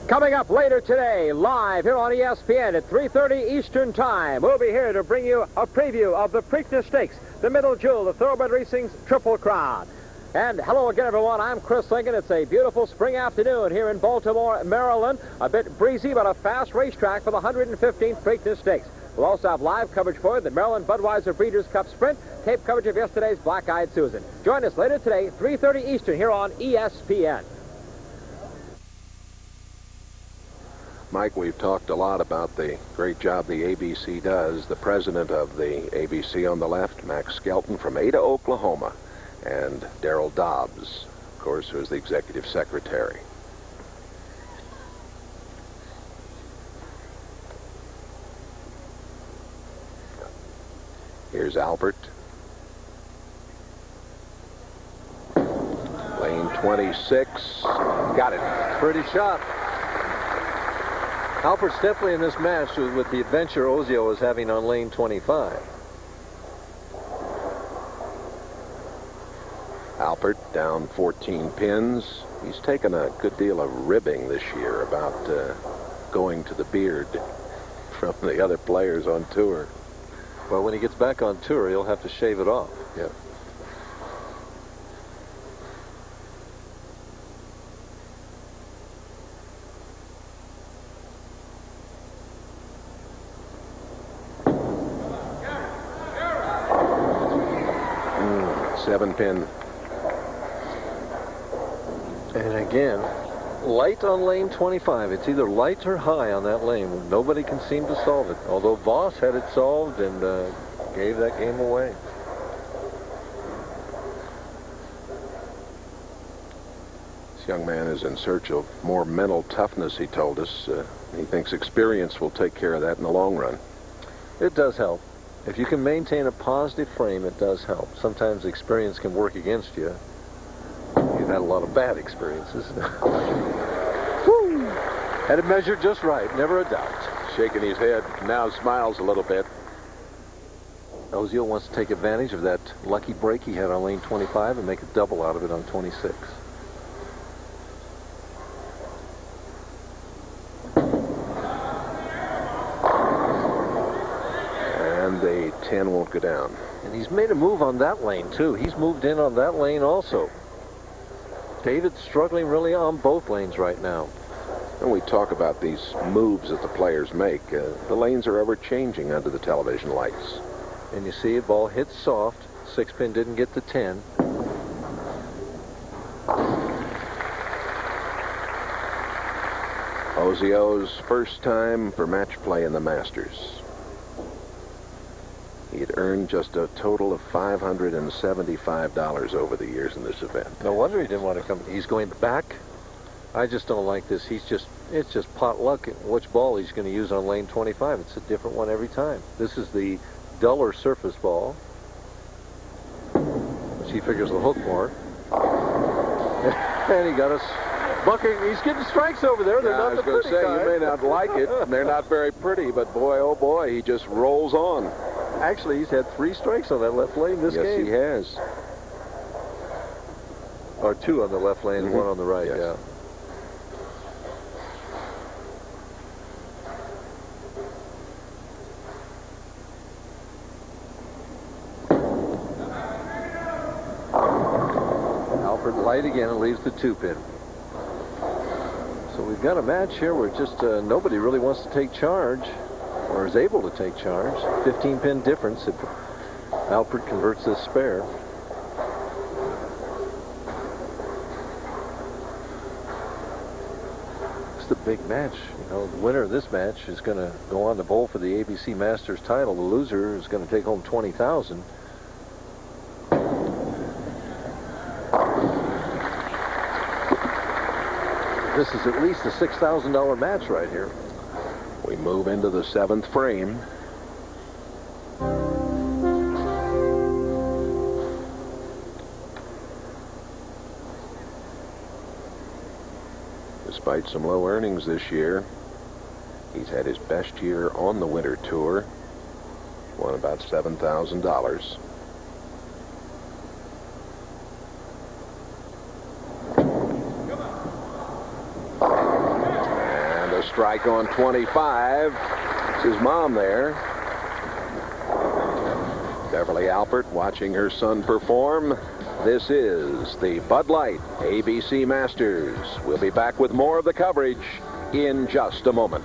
Coming up later today, live here on ESPN at 3:30 Eastern Time, we'll be here to bring you a preview of the Preakness Stakes, the Middle Jewel of Thoroughbred Racing's Triple Crown. And hello again, everyone. I'm Chris Lincoln. It's a beautiful spring afternoon here in Baltimore, Maryland. A bit breezy, but a fast racetrack for the 115th Preakness Stakes. We'll also have live coverage for the Maryland Budweiser Breeders' Cup Sprint, tape coverage of yesterday's Black-Eyed Susan. Join us later today, 3:30 Eastern, here on ESPN. Mike, we've talked a lot about the great job the ABC does. The president of the ABC on the left, Max Skelton from Ada, Oklahoma, and Darrell Dobbs, of course, who is the executive secretary. Here's Alpert. Lane 26. Got it. Pretty shot. Alpert's definitely in this match with the adventure Ozio is having on lane 25. Alpert down 14 pins. He's taken a good deal of ribbing this year about going to the beard from the other players on tour. Well, when he gets back on tour, he'll have to shave it off. Yeah. Seven-pin. And again, light on lane 25. It's either light or high on that lane. Nobody can seem to solve it. Although Voss had it solved and gave that game away. This young man is in search of more mental toughness, he told us. He thinks experience will take care of that in the long run. It does help. If you can maintain a positive frame, it does help. Sometimes experience can work against you. You've had a lot of bad experiences. Woo! Had it measured just right, never a doubt. Shaking his head, now smiles a little bit. Ozio wants to take advantage of that lucky break he had on lane 25 and make a double out of it on 26. 10 won't go down. And he's made a move on that lane, too. He's moved in on that lane also. David's struggling really on both lanes right now. When we talk about these moves that the players make, the lanes are ever changing under the television lights. And you see, ball hits soft. 6-pin didn't get to 10. Ozio's first time for match play in the Masters. He had earned just a total of $575 over the years in this event. No wonder he didn't want to come. He's going back. I just don't like this. It's just pot luck which ball he's going to use on lane 25. It's a different one every time. This is the duller surface ball, which he figures will hook more. And he got us bucking. He's getting strikes over there. They're not the pretty kind. I was going to say, you may not like it. They're not very pretty, but boy, oh boy, he just rolls on. Actually, he's had 3 strikes on that left lane this game. Yes, he has. Or 2 on the left lane and 1 on the right, yes. Yeah. Alpert light again and leaves the 2-pin. So we've got a match here where just nobody really wants to take charge or is able to take charge. 15-pin difference if Alpert converts this spare. It's the big match. You know, the winner of this match is going to go on to bowl for the ABC Masters title. The loser is going to take home $20,000. This is at least a $6,000 match right here. We move into the 7th frame. Despite some low earnings this year, he's had his best year on the winter tour. Won about $7,000. Strike on 25. It's his mom there. Beverly Alpert watching her son perform. This is the Bud Light ABC Masters. We'll be back with more of the coverage in just a moment.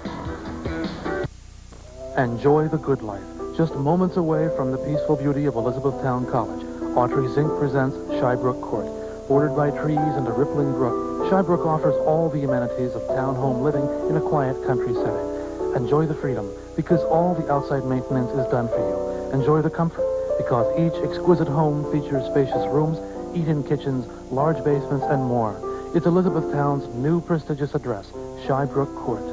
Enjoy the good life. Just moments away from the peaceful beauty of Elizabethtown College, Autry Zink presents Shybrook Court. Bordered by trees and a rippling brook, Shybrook offers all the amenities of townhome living in a quiet country setting. Enjoy the freedom, because all the outside maintenance is done for you. Enjoy the comfort, because each exquisite home features spacious rooms, eat-in kitchens, large basements, and more. It's Elizabethtown's new prestigious address, Shybrook Court.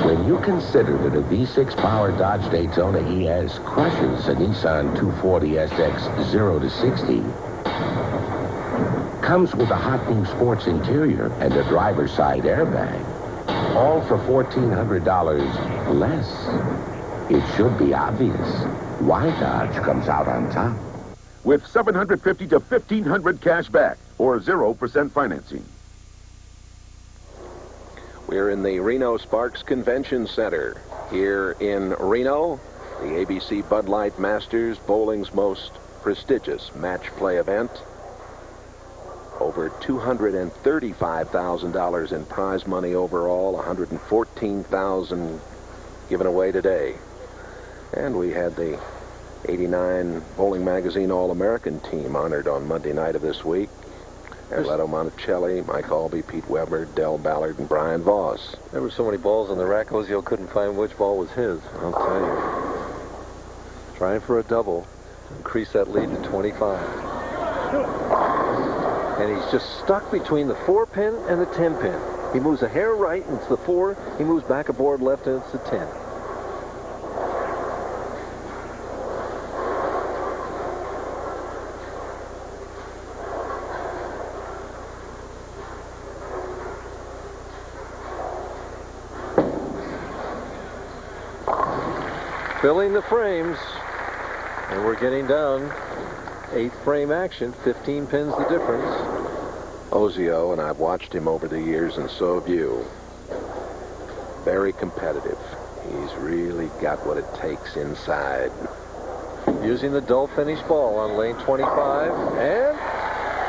When you consider that a V6 powered Dodge Daytona ES crushes a Nissan 240SX 0 to 60, comes with a hot new sports interior and a driver's side airbag, all for $1,400 less, it should be obvious why Dodge comes out on top. With $750 to $1,500 cash back or 0% financing. We're in the Reno Sparks Convention Center here in Reno, the ABC Bud Light Masters, bowling's most prestigious match play event. Over $235,000 in prize money overall, $114,000 given away today. And we had the '89 Bowling Magazine All-American team honored on Monday night of this week. Arletto Monticelli, Mike Albee, Pete Weber, Del Ballard, and Brian Voss. There were so many balls in the rack, Ozio couldn't find which ball was his. I'll tell you. Trying for a double. Increase that lead to 25. And he's just stuck between the 4-pin and the 10-pin. He moves a hair right, and it's the 4. He moves back a board left, and it's the 10. Filling the frames, and we're getting down 8th frame action. 15 pins the difference. Ozio, and I've watched him over the years, and so have you. very competitive. He's really got what it takes inside. Using the dull finish ball on lane 25, and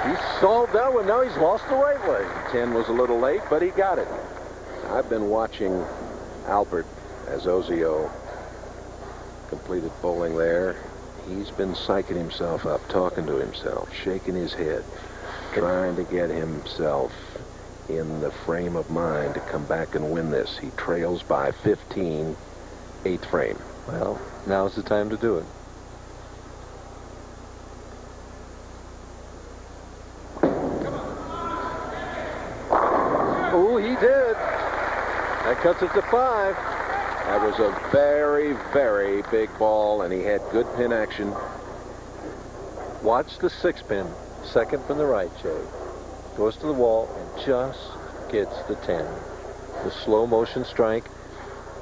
he's stalled that one. Now he's lost the right leg. 10 was a little late, but he got it. I've been watching Alpert as Ozio completed bowling there. He's been psyching himself up, talking to himself, shaking his head, trying to get himself in the frame of mind to come back and win this. He trails by 15, 8th frame. Well, now's the time to do it. Oh, he did. That cuts it to 5. That was a very, very big ball, and he had good pin action. Watch the 6-pin, second from the right, Jay. Goes to the wall and just gets the 10. The slow motion strike.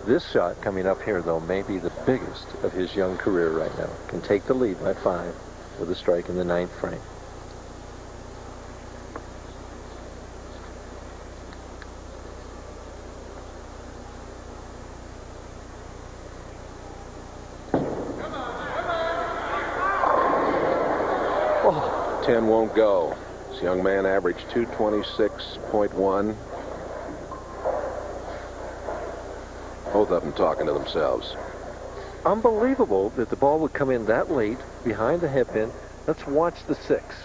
This shot coming up here, though, may be the biggest of his young career right now. Can take the lead by 5 with a strike in the 9th frame. Oh, 10 won't go. This young man averaged 226.1. Both of them talking to themselves. Unbelievable that the ball would come in that late behind the headpin. Let's watch the 6.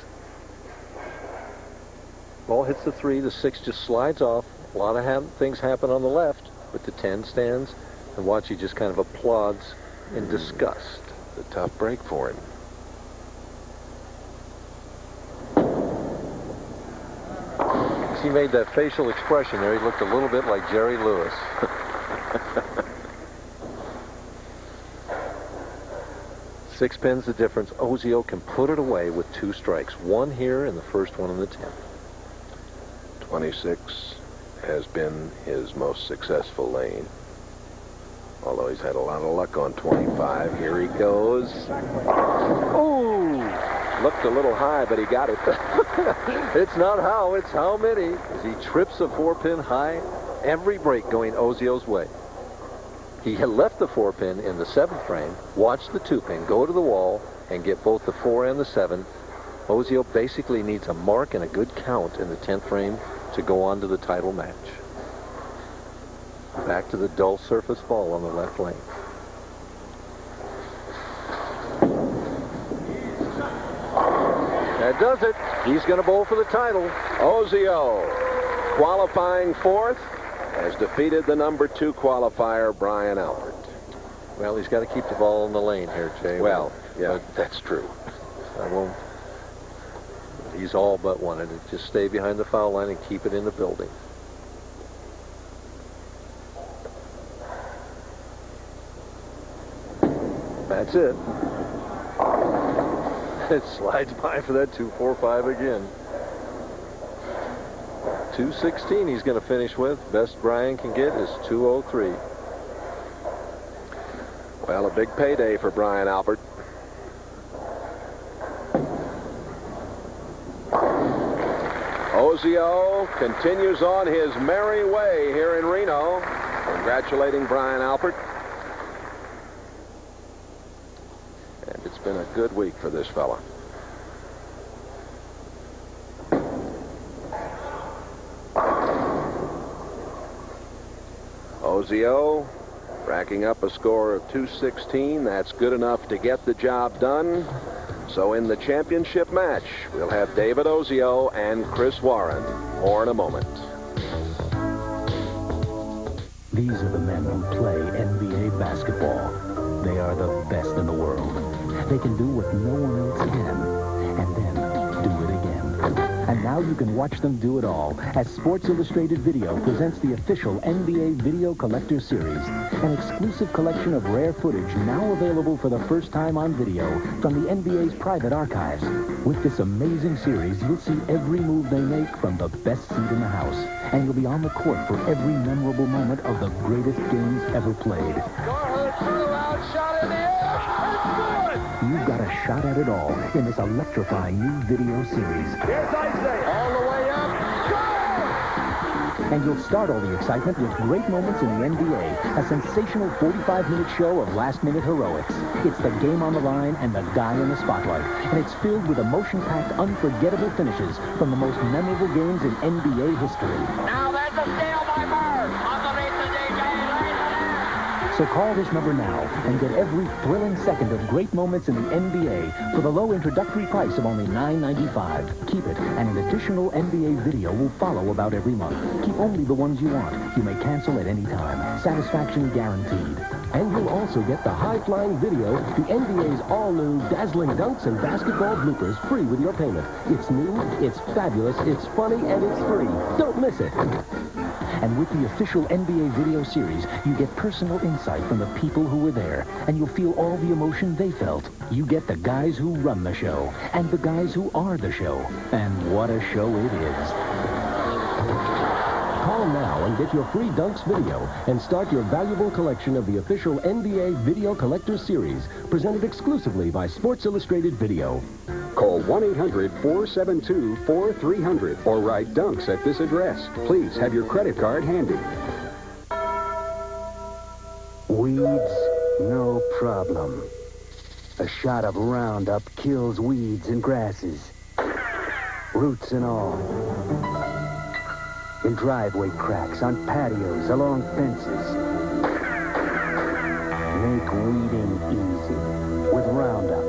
Ball hits the 3. The 6 just slides off. A lot of things happen on the left, but the 10 stands, and watch, he just kind of applauds in disgust. The tough break for him. He made that facial expression there. He looked a little bit like Jerry Lewis. 6 pins the difference. Ozio can put it away with 2 strikes. 1 here and the first one in the 10th. 26 has been his most successful lane. Although he's had a lot of luck on 25. Here he goes. Oh! Looked a little high, but he got it. It's not how, it's how many. As he trips a 4-pin high, every break going Ozio's way. He had left the 4-pin in the 7th frame, watched the 2-pin go to the wall, and get both the 4 and the 7. Ozio basically needs a mark and a good count in the 10th frame to go on to the title match. Back to the dull surface ball on the left lane. That does it. He's going to bowl for the title. Ozio, qualifying 4th, has defeated the number 2 qualifier, Bryan Alpert. Well, he's got to keep the ball in the lane here, Jay. Well, yeah, that's true. I won't. He's all but wanted it. Just stay behind the foul line and keep it in the building. That's it. It slides by for that 245 again. 216 he's going to finish with. Best Brian can get is 203. Well, a big payday for Bryan Alpert. Ozio continues on his merry way here in Reno. Congratulating Bryan Alpert. And it's been a good week for this fella. Ozio racking up a score of 216. That's good enough to get the job done. So in the championship match, we'll have David Ozio and Chris Warren. More in a moment. These are the men who play NBA basketball. They are the best in the world. They can do what no one else can, and then do it again. And now you can watch them do it all as Sports Illustrated Video presents the official NBA Video Collector Series, an exclusive collection of rare footage now available for the first time on video from the NBA's private archives. With this amazing series, you'll see every move they make from the best seat in the house, and you'll be on the court for every memorable moment of the greatest games ever played. You've got a shot at it all in this electrifying new video series. Here's Isaiah. All the way up. Go! And you'll start all the excitement with Great Moments in the NBA, a sensational 45-minute show of last-minute heroics. It's the game on the line and the guy in the spotlight. And it's filled with emotion-packed, unforgettable finishes from the most memorable games in NBA history. Now there's a steal by Bird. Underneath the DJ. So call this number now and get every thrilling second of Great Moments in the NBA for the low introductory price of only $9.95. Keep it, and an additional NBA video will follow about every month. Keep only the ones you want. You may cancel at any time. Satisfaction guaranteed. And you'll also get the high-flying video, the NBA's all-new dazzling dunks and basketball bloopers free with your payment. It's new, it's fabulous, it's funny, and it's free. Don't miss it. And with the official NBA video series, you get personal insight from the people who were there, and you'll feel all the emotion they felt. You get the guys who run the show, and the guys who are the show. And what a show it is. Call now and get your free Dunks video and start your valuable collection of the official NBA Video Collector Series, presented exclusively by Sports Illustrated Video. Call 1-800-472-4300 or write Dunks at this address. Please have your credit card handy. Weeds, no problem. A shot of Roundup kills weeds and grasses, roots and all. In driveway cracks, on patios, along fences. Make weeding easy with Roundup.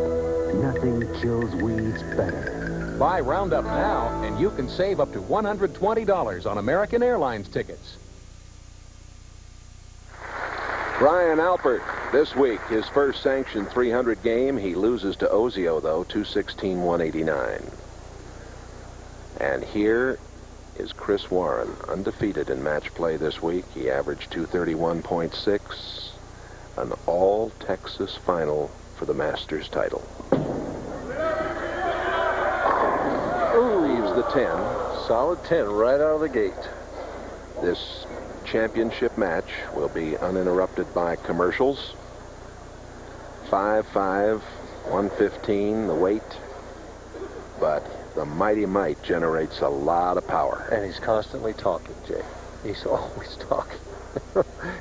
Nothing kills weeds better. Buy Roundup now, and you can save up to $120 on American Airlines tickets. Bryan Alpert, this week, his first sanctioned 300 game. He loses to Ozio, though, 216-189. And here is Chris Warren, undefeated in match play this week. He averaged 231.6, an all-Texas final for the Masters title. Leaves the 10. Solid 10 right out of the gate. This championship match will be uninterrupted by commercials. 5'5", 115, the weight. But the mighty might generates a lot of power. And he's constantly talking, Jay. He's always talking.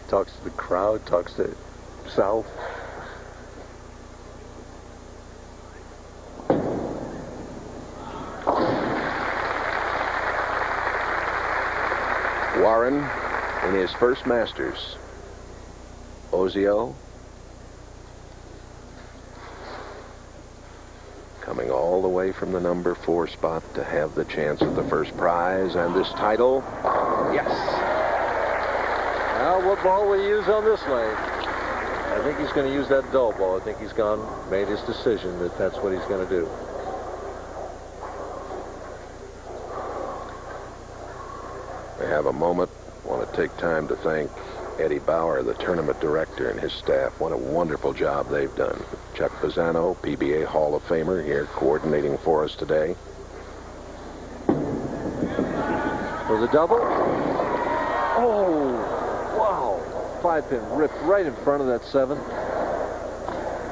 Talks to the crowd, talks to himself. Warren in his first Masters. Ozio coming all the way from the number 4 spot to have the chance at the first prize and this title. Yes. Now, what ball will he use on this lane? I think he's going to use that dull ball. I think he's made his decision that that's what he's going to do. We have a moment. I want to take time to thank Eddie Bauer, the tournament director, and his staff. What a wonderful job they've done. Chuck Pisano, PBA Hall of Famer, here coordinating for us today. For the double. Oh, wow. 5-pin ripped right in front of that 7.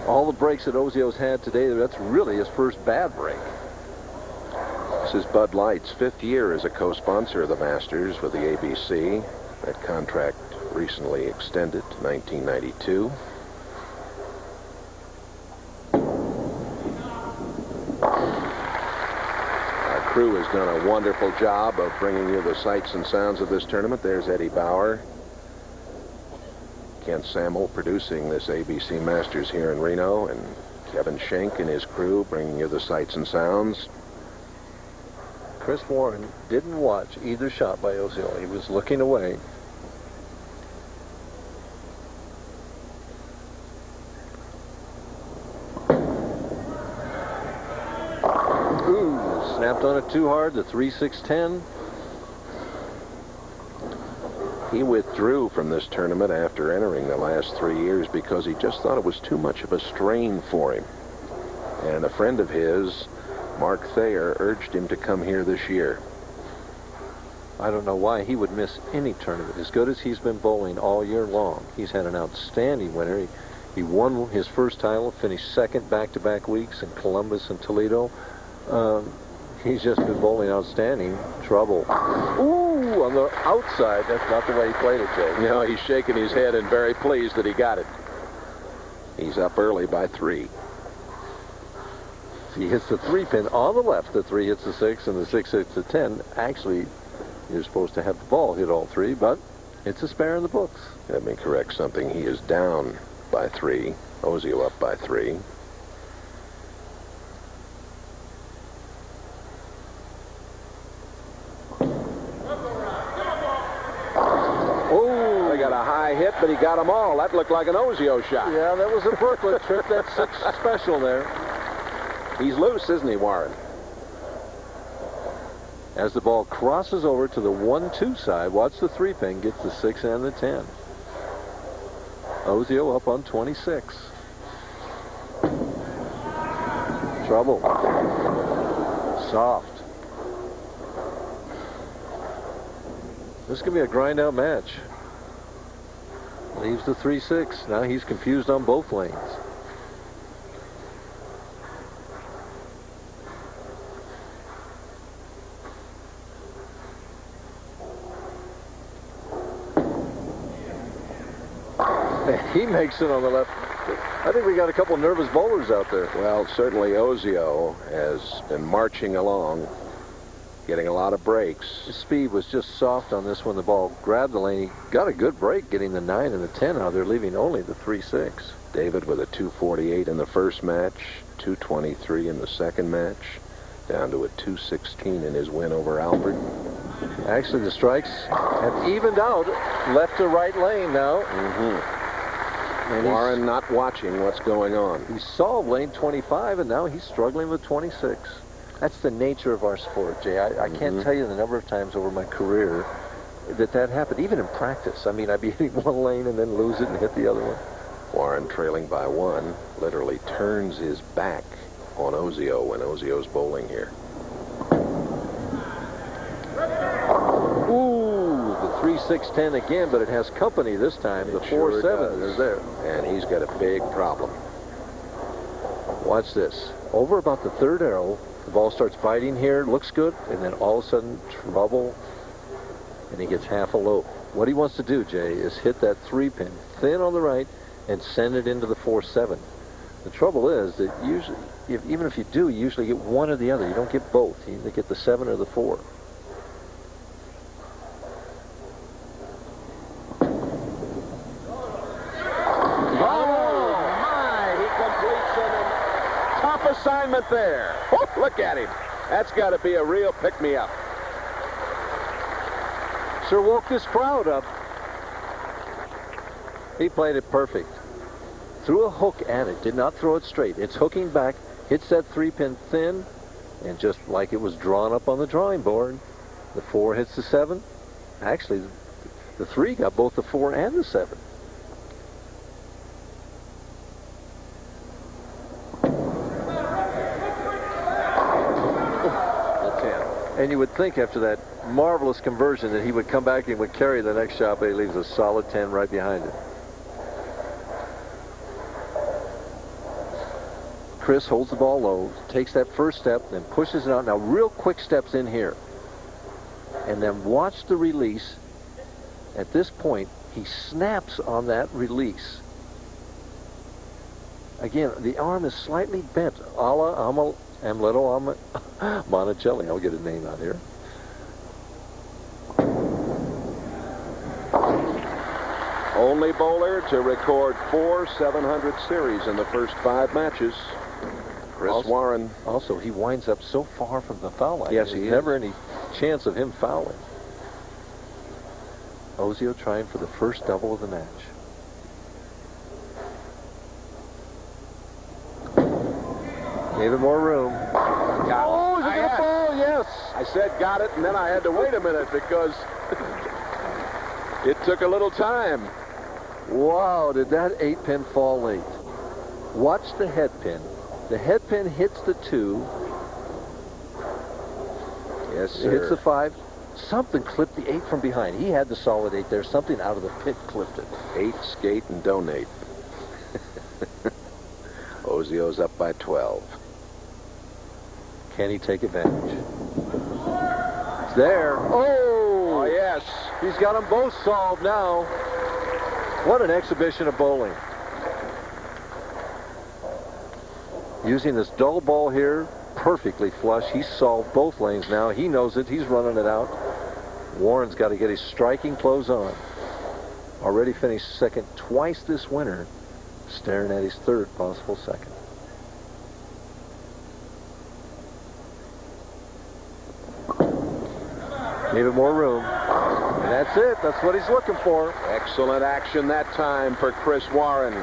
All the breaks that Ozio's had today, that's really his first bad break. This is Bud Light's 5th year as a co-sponsor of the Masters with the ABC. That contract recently extended to 1992. Our crew has done a wonderful job of bringing you the sights and sounds of this tournament. There's Eddie Bauer. Kent Samuel producing this ABC Masters here in Reno, and Kevin Schenk and his crew bringing you the sights and sounds. Chris Warren didn't watch either shot by Ozio. He was looking away. Ooh, snapped on it too hard, the 3-6-10. He withdrew from this tournament after entering the last 3 years because he just thought it was too much of a strain for him. And a friend of his, Mark Thayer, urged him to come here this year. I don't know why he would miss any tournament. As good as he's been bowling all year long, he's had an outstanding winter. He won his first title, finished second back-to-back weeks in Columbus and Toledo. He's just been bowling outstanding. Trouble. Ooh, 2 on the outside. That's not the way he played it, Jay. No, he's shaking his head and very pleased that he got it. He's up early by 3. He hits the 3 pin on the left. The 3 hits the 6, and the 6 hits the 10. Actually, you're supposed to have the ball hit all 3, but it's a spare in the books. Let me correct something. He is down by 3. Ozio up by 3. Oh, they got a high hit, but he got them all. That looked like an Ozio shot. Yeah, that was a Brooklyn trip. That's 6 special there. He's loose, isn't he, Warren? As the ball crosses over to the 1-2 side, watch the 3 pin, gets the 6 and the 10. Ozio up on 26. Trouble. Soft. This could be a grind-out match. Leaves the 3-6. Now he's confused on both lanes. He makes it on the left. I think we got a couple nervous bowlers out there. Well, certainly Ozio has been marching along, getting a lot of breaks. His speed was just soft on this when the ball grabbed the lane. He got a good break getting the 9 and the 10 out there, leaving only the 3-6. David with a 248 in the first match, 223 in the second match, down to a 216 in his win over Alpert. Actually, the strikes have evened out left to right lane now. And Warren not watching what's going on. He saw lane 25, and now he's struggling with 26. That's the nature of our sport, Jay. I can't tell you the number of times over my career that happened, even in practice. I mean, I'd be hitting one lane and then lose it and hit the other one. Warren trailing by 1 literally turns his back on Ozio when Ozio's bowling here. Ooh, the 3-6-10 again, but it has company this time. The 4-7 is there. And he's got a big problem. Watch this. Over about the 3rd arrow, the ball starts biting here, looks good, and then all of a sudden, trouble, and he gets half a lope. What he wants to do, Jay, is hit that 3 pin thin on the right and send it into the 4-7. The trouble is that usually, even if you do, you usually get one or the other. You don't get both. You either get the 7 or the 4. Assignment there. Oh, look at him. That's got to be a real pick-me-up. Sure woke this crowd up. He played it perfect. Threw a hook at it. Did not throw it straight. It's hooking back. Hits that 3 pin thin. And just like it was drawn up on the drawing board, the 4 hits the 7. Actually, the 3 got both the 4 and the 7. And you would think after that marvelous conversion that he would come back and would carry the next shot, but he leaves a solid 10 right behind it. Chris holds the ball low, takes that first step, then pushes it out. Now, real quick steps in here. And then watch the release. At this point, he snaps on that release. Again, the arm is slightly bent, a la Amleto Monticelli. I'll get his name out here. Only bowler to record 4 700 series in the first 5 matches. Chris Warren. Also, he winds up so far from the foul line. Yes, he is. Never any chance of him fouling. Ozio trying for the first double of the match. Gave him more room. Oh, is it a ball? Yes. I said got it, and then I had to wait a minute because it took a little time. Wow, did that 8 pin fall late? Watch the head pin. The head pin hits the 2. Yes, sir. It hits the 5. Something clipped the 8 from behind. He had the solid 8 there. Something out of the pit clipped it. 8, skate, and donate. Ozio's up by 12. Can he take advantage? It's there. Oh, yes. yes. He's got them both solved now. What an exhibition of bowling. Using this dull ball here, perfectly flush. He's solved both lanes now. He knows it. He's running it out. Warren's got to get his striking clothes on. Already finished second twice this winter, staring at his third possible second. Needed more room. And that's it. That's what he's looking for. Excellent action that time for Chris Warren.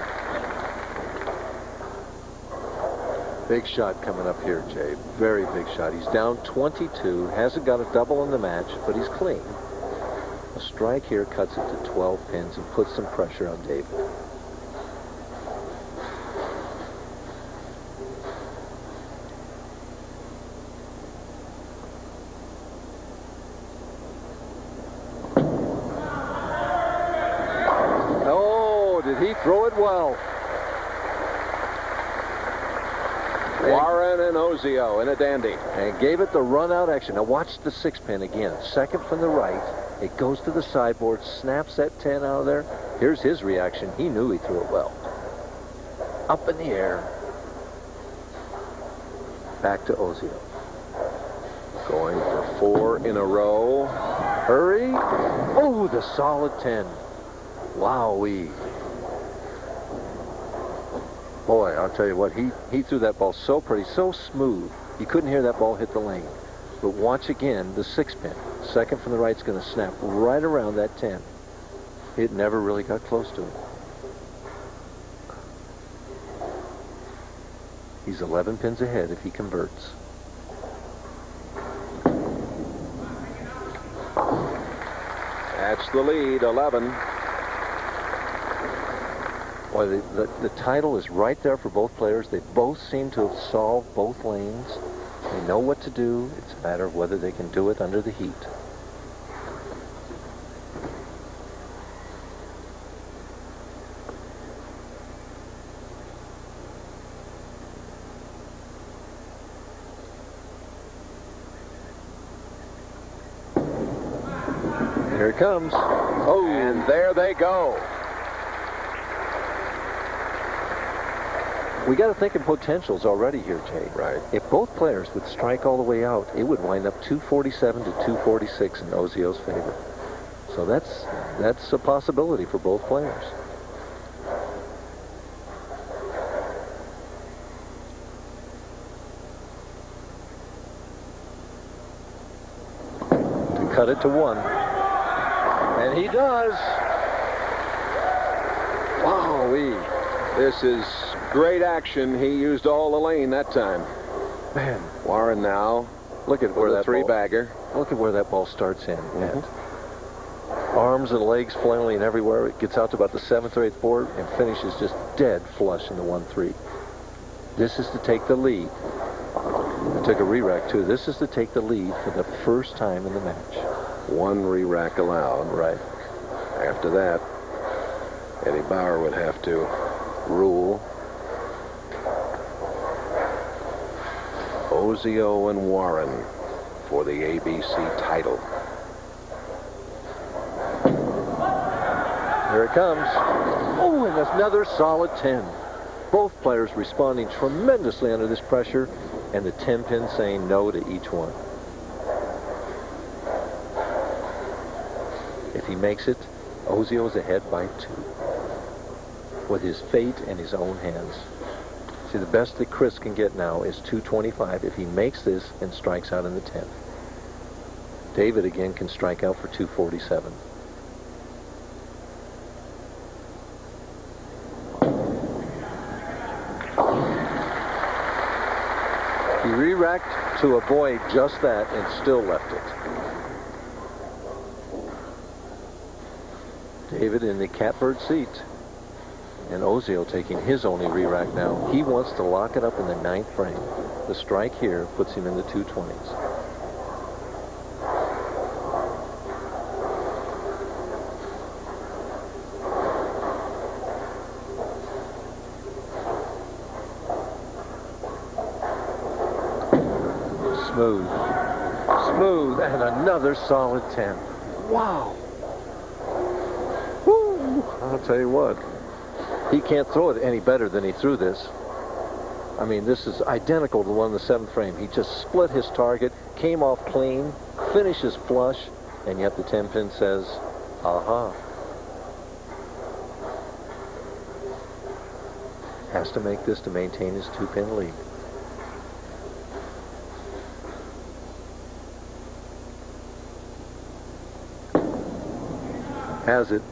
Big shot coming up here, Jay. Very big shot. He's down 22. Hasn't got a double in the match, but he's clean. A strike here cuts it to 12 pins and puts some pressure on David. Oh, did he throw it well? Warren and Ozio in a dandy. And gave it the run-out action. Now watch the 6-pin again. Second from the right. It goes to the sideboard, snaps that 10 out of there. Here's his reaction. He knew he threw it well. Up in the air. Back to Ozio. Going for 4 in a row. Hurry. Oh, the solid 10. Wowee. Boy, I'll tell you what, he threw that ball so pretty, so smooth. You couldn't hear that ball hit the lane. But watch again, the 6-pin. Second from the right's going to snap right around that 10. It never really got close to it. He's 11 pins ahead if he converts. That's the lead, 11. Boy, the title is right there for both players. They both seem to have solved both lanes. They know what to do. It's a matter of whether they can do it under the heat. Here it comes. Oh, and there they go. We got to think in potentials already here, Jay. Right. If both players would strike all the way out, it would wind up 247 to 246 in Ozio's favor. So that's a possibility for both players. To cut it to 1. And he does. Wowee. This is great action. He used all the lane that time. Man, Warren now. Look at where that three-bagger. Look at where that ball starts in. Arms and legs flailing everywhere. It gets out to about the 7th or 8th board and finishes just dead flush in the 1-3. This is to take the lead. I took a re-rack too. This is to take the lead for the first time in the match. 1 re-rack allowed. Right. After that, Eddie Bauer would have to rule. Ozio and Warren for the ABC title. Here it comes. Oh, and another solid 10. Both players responding tremendously under this pressure, and the 10-pin saying no to each one. If he makes it, Ozio's ahead by 2. With his fate in his own hands. See, the best that Chris can get now is 225 if he makes this and strikes out in the 10th. David again can strike out for 247. He re-racked to avoid just that and still left it. David in the catbird seat. And Ozio taking his only re-rack now. He wants to lock it up in the 9th frame. The strike here puts him in the 220s. Smooth. Smooth, and another solid 10. Wow. Woo. I'll tell you what. He can't throw it any better than he threw this. I mean, this is identical to the one in the 7th frame. He just split his target, came off clean, finishes flush, and yet the 10-pin says, aha. Has to make this to maintain his 2-pin lead. Has it.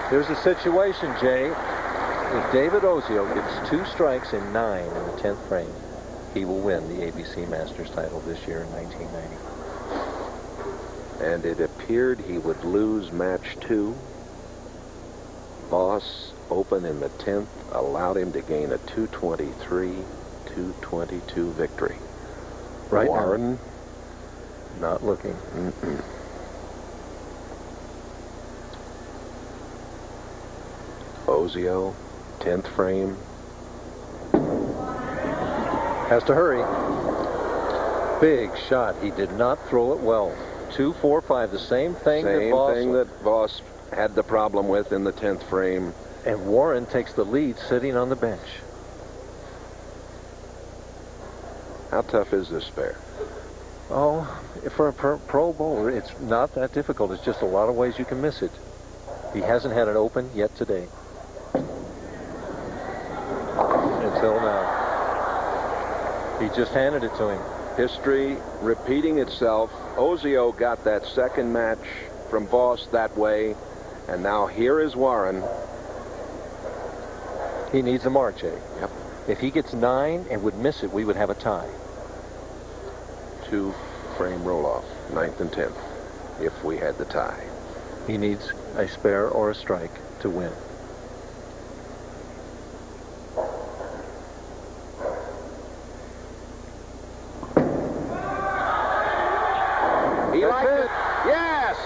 Here's the situation, Jay. If David Ozio gets 2 strikes in 9 in the 10th frame, he will win the ABC Masters title this year in 1990. And it appeared he would lose match 2. Voss, open in the 10th, allowed him to gain a 223-222 victory. Right Warren, now, not looking. Ozio, 10th frame. Has to hurry. Big shot. He did not throw it well. 2, 4, 5. The same thing that Voss had the problem with in the 10th frame. And Warren takes the lead sitting on the bench. How tough is this spare? Oh, for a pro bowler, it's not that difficult. It's just a lot of ways you can miss it. He hasn't had it open yet today. Until now. He just handed it to him. History repeating itself. Ozio got that second match from Voss that way, and now here is Warren. He needs a march, eh? Yep. If he gets 9 and would miss it, we would have a tie. 2-frame roll-off, 9th and 10th, if we had the tie. He needs a spare or a strike to win. He liked it. Yes!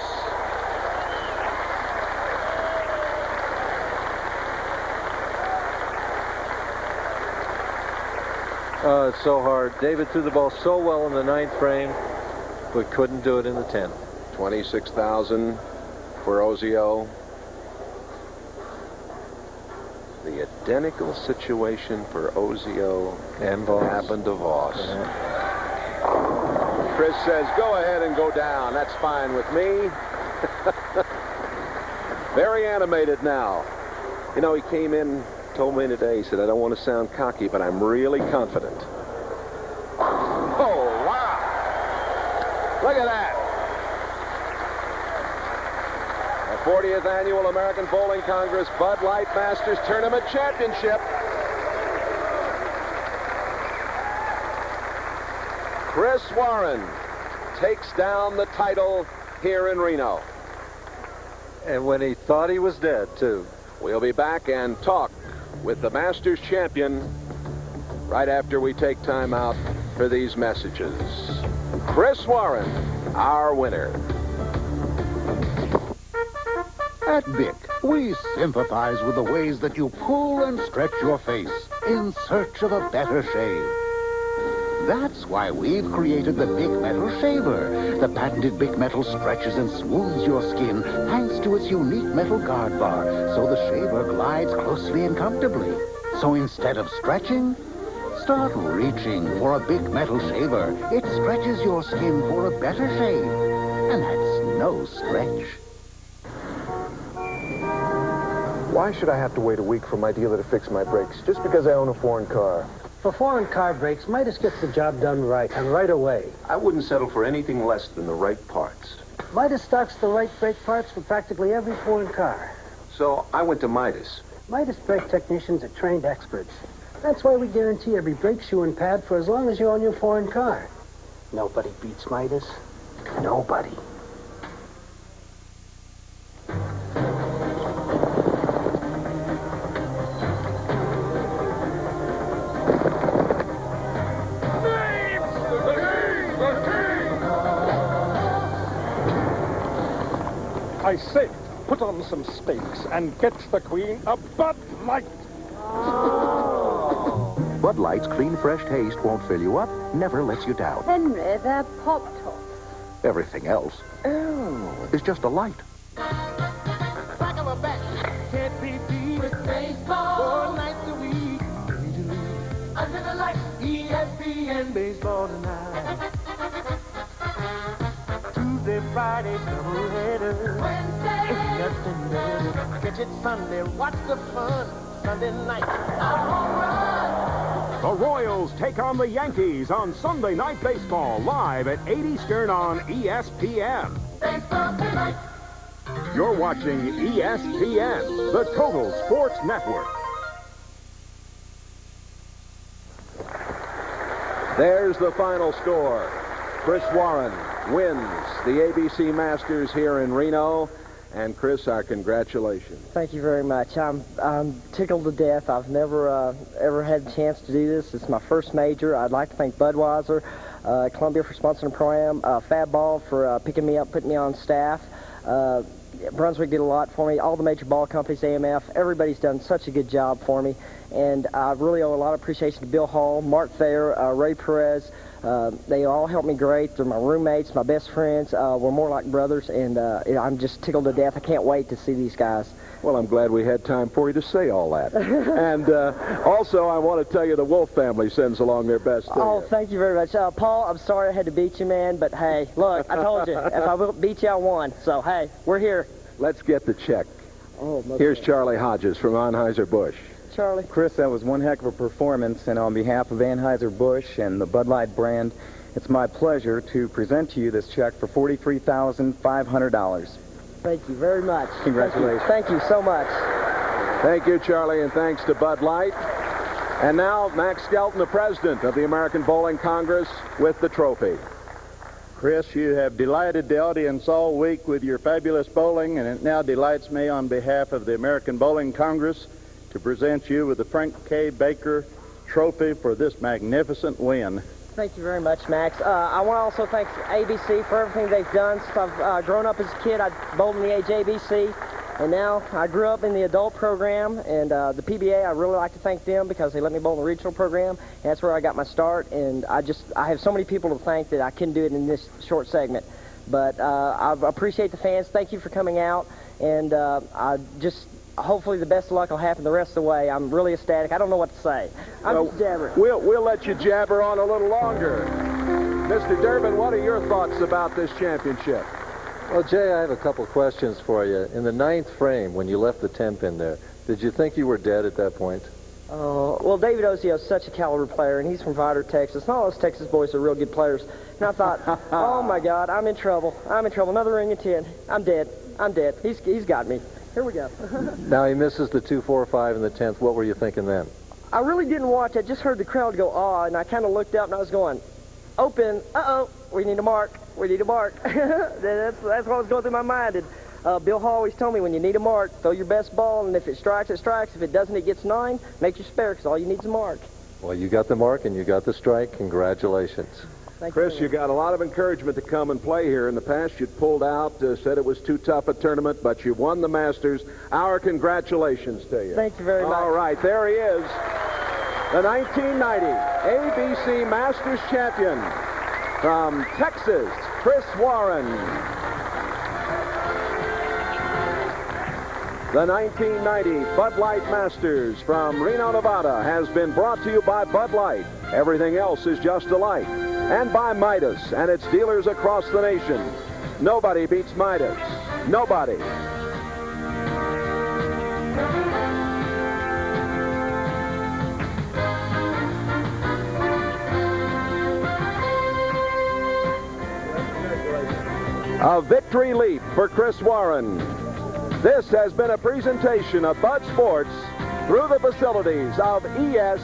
It's so hard. David threw the ball so well in the 9th frame, but couldn't do it in the 10th. 26,000 for Ozio. The identical situation for Ozio and Voss happened to Voss. Chris says, go ahead and go down. That's fine with me. Very animated now. You know, he came in, told me today, he said, I don't want to sound cocky, but I'm really confident. Oh, wow. Look at that. The 40th Annual American Bowling Congress Bud Light Masters Tournament Championship. Chris Warren takes down the title here in Reno. And when he thought he was dead, too. We'll be back and talk with the Masters champion right after we take time out for these messages. Chris Warren, our winner. At Bic, we sympathize with the ways that you pull and stretch your face in search of a better shave. That's why we've created the Bic Metal Shaver. The patented Bic Metal stretches and smooths your skin thanks to its unique metal guard bar, so the shaver glides closely and comfortably. So instead of stretching, start reaching for a Bic Metal Shaver. It stretches your skin for a better shave, and that's no stretch. Why should I have to wait a week for my dealer to fix my brakes just because I own a foreign car? For foreign car brakes, Midas gets the job done right, and right away. I wouldn't settle for anything less than the right parts. Midas stocks the right brake parts for practically every foreign car. So I went to Midas. Midas brake technicians are trained experts. That's why we guarantee every brake shoe and pad for as long as you own your foreign car. Nobody beats Midas. Nobody. I say, put on some stakes and get the Queen a Bud Light. Bud Light's clean, fresh taste won't fill you up, never lets you down. Henry, they're Pop-Tops. Everything else is just a light. Back of my back, can't be beat with baseball. 4 nights a week, Major League. Under the lights, ESPN baseball tonight. Tuesday, Friday, doubleheader. Wednesday, it's nothing better. Catch it Sunday, watch the fun. Sunday night, a home run. The Royals take on the Yankees on Sunday Night Baseball, live at 8 Eastern on ESPN. Baseball tonight. You're watching ESPN, the Total Sports Network. There's the final score. Chris Warren wins the ABC Masters here in Reno. And Chris, our congratulations. Thank you very much. I'm tickled to death. I've never ever had a chance to do this. It's my first major. I'd like to thank Budweiser, Columbia for sponsoring the program, Fab Ball for picking me up, putting me on staff. Brunswick did a lot for me. All the major ball companies, AMF, everybody's done such a good job for me. And I really owe a lot of appreciation to Bill Hall, Mark Thayer, Ray Perez. They all helped me great. They're my roommates, my best friends. We're more like brothers, and I'm just tickled to death. I can't wait to see these guys. Well, I'm glad we had time for you to say all that. And also, I want to tell you the Wolf family sends along their best to Oh, you. thank you very much. Paul, I'm sorry I had to beat you, man, but hey, look, I told you, if I beat you, I won. So, hey, we're here. Let's get the check. Oh, Here's Charlie Hodges from Anheuser-Busch. Charlie. Chris, that was one heck of a performance, and on behalf of Anheuser-Busch and the Bud Light brand, it's my pleasure to present to you this check for $43,500. Thank you very much. Congratulations. Thank you so much. Thank you, Charlie, and thanks to Bud Light. And now, Max Skelton, the president of the American Bowling Congress, with the trophy. Chris, you have delighted the audience all week with your fabulous bowling, and it now delights me on behalf of the American Bowling Congress to present you with the Frank K. Baker Trophy for this magnificent win. Thank you very much, Max. I want to also thank ABC for everything they've done since I've grown up as a kid. I bowled in the age ABC, and now I grew up in the adult program, and the PBA, I really like to thank them because they let me bowl in the regional program, and that's where I got my start, and I have so many people to thank that I couldn't do it in this short segment. But I appreciate the fans. Thank you for coming out, and hopefully the best of luck will happen the rest of the way. I'm really ecstatic. I don't know what to say. I'm just jabbering. We'll let you jabber on a little longer. Mr. Durbin, what are your thoughts about this championship? Well, Jay, I have a couple questions for you. In the 9th frame, when you left the 10-pin there, did you think you were dead at that point? Oh, well, David Ozio is such a caliber player, and he's from Vidor, Texas. And all those Texas boys are real good players. And I thought, oh, my God, I'm in trouble. I'm in trouble. Another ring of 10. I'm dead. I'm dead. He's got me. Here we go. Now he misses the 2, 4, 5 in the 10th. What were you thinking then? I really didn't watch. I just heard the crowd go, "Ah," and I kind of looked up and I was going, "Open! Uh-oh! We need a mark. We need a mark." that's what was going through my mind. And Bill Hall always told me, when you need a mark, throw your best ball, and if it strikes, it strikes. If it doesn't, it gets 9. Make your spare, because all you need is a mark. Well, you got the mark and you got the strike. Congratulations. Chris, you got a lot of encouragement to come and play here. In the past, you'd pulled out, said it was too tough a tournament, but you won the Masters. Our congratulations to you. Thank you very much. All right, there he is, the 1990 ABC Masters champion from Texas, Chris Warren. The 1990 Bud Light Masters from Reno, Nevada has been brought to you by Bud Light. Everything else is just a light. And by Midas and its dealers across the nation. Nobody beats Midas. Nobody. A victory leap for Chris Warren. This has been a presentation of Bud Sports through the facilities of ES.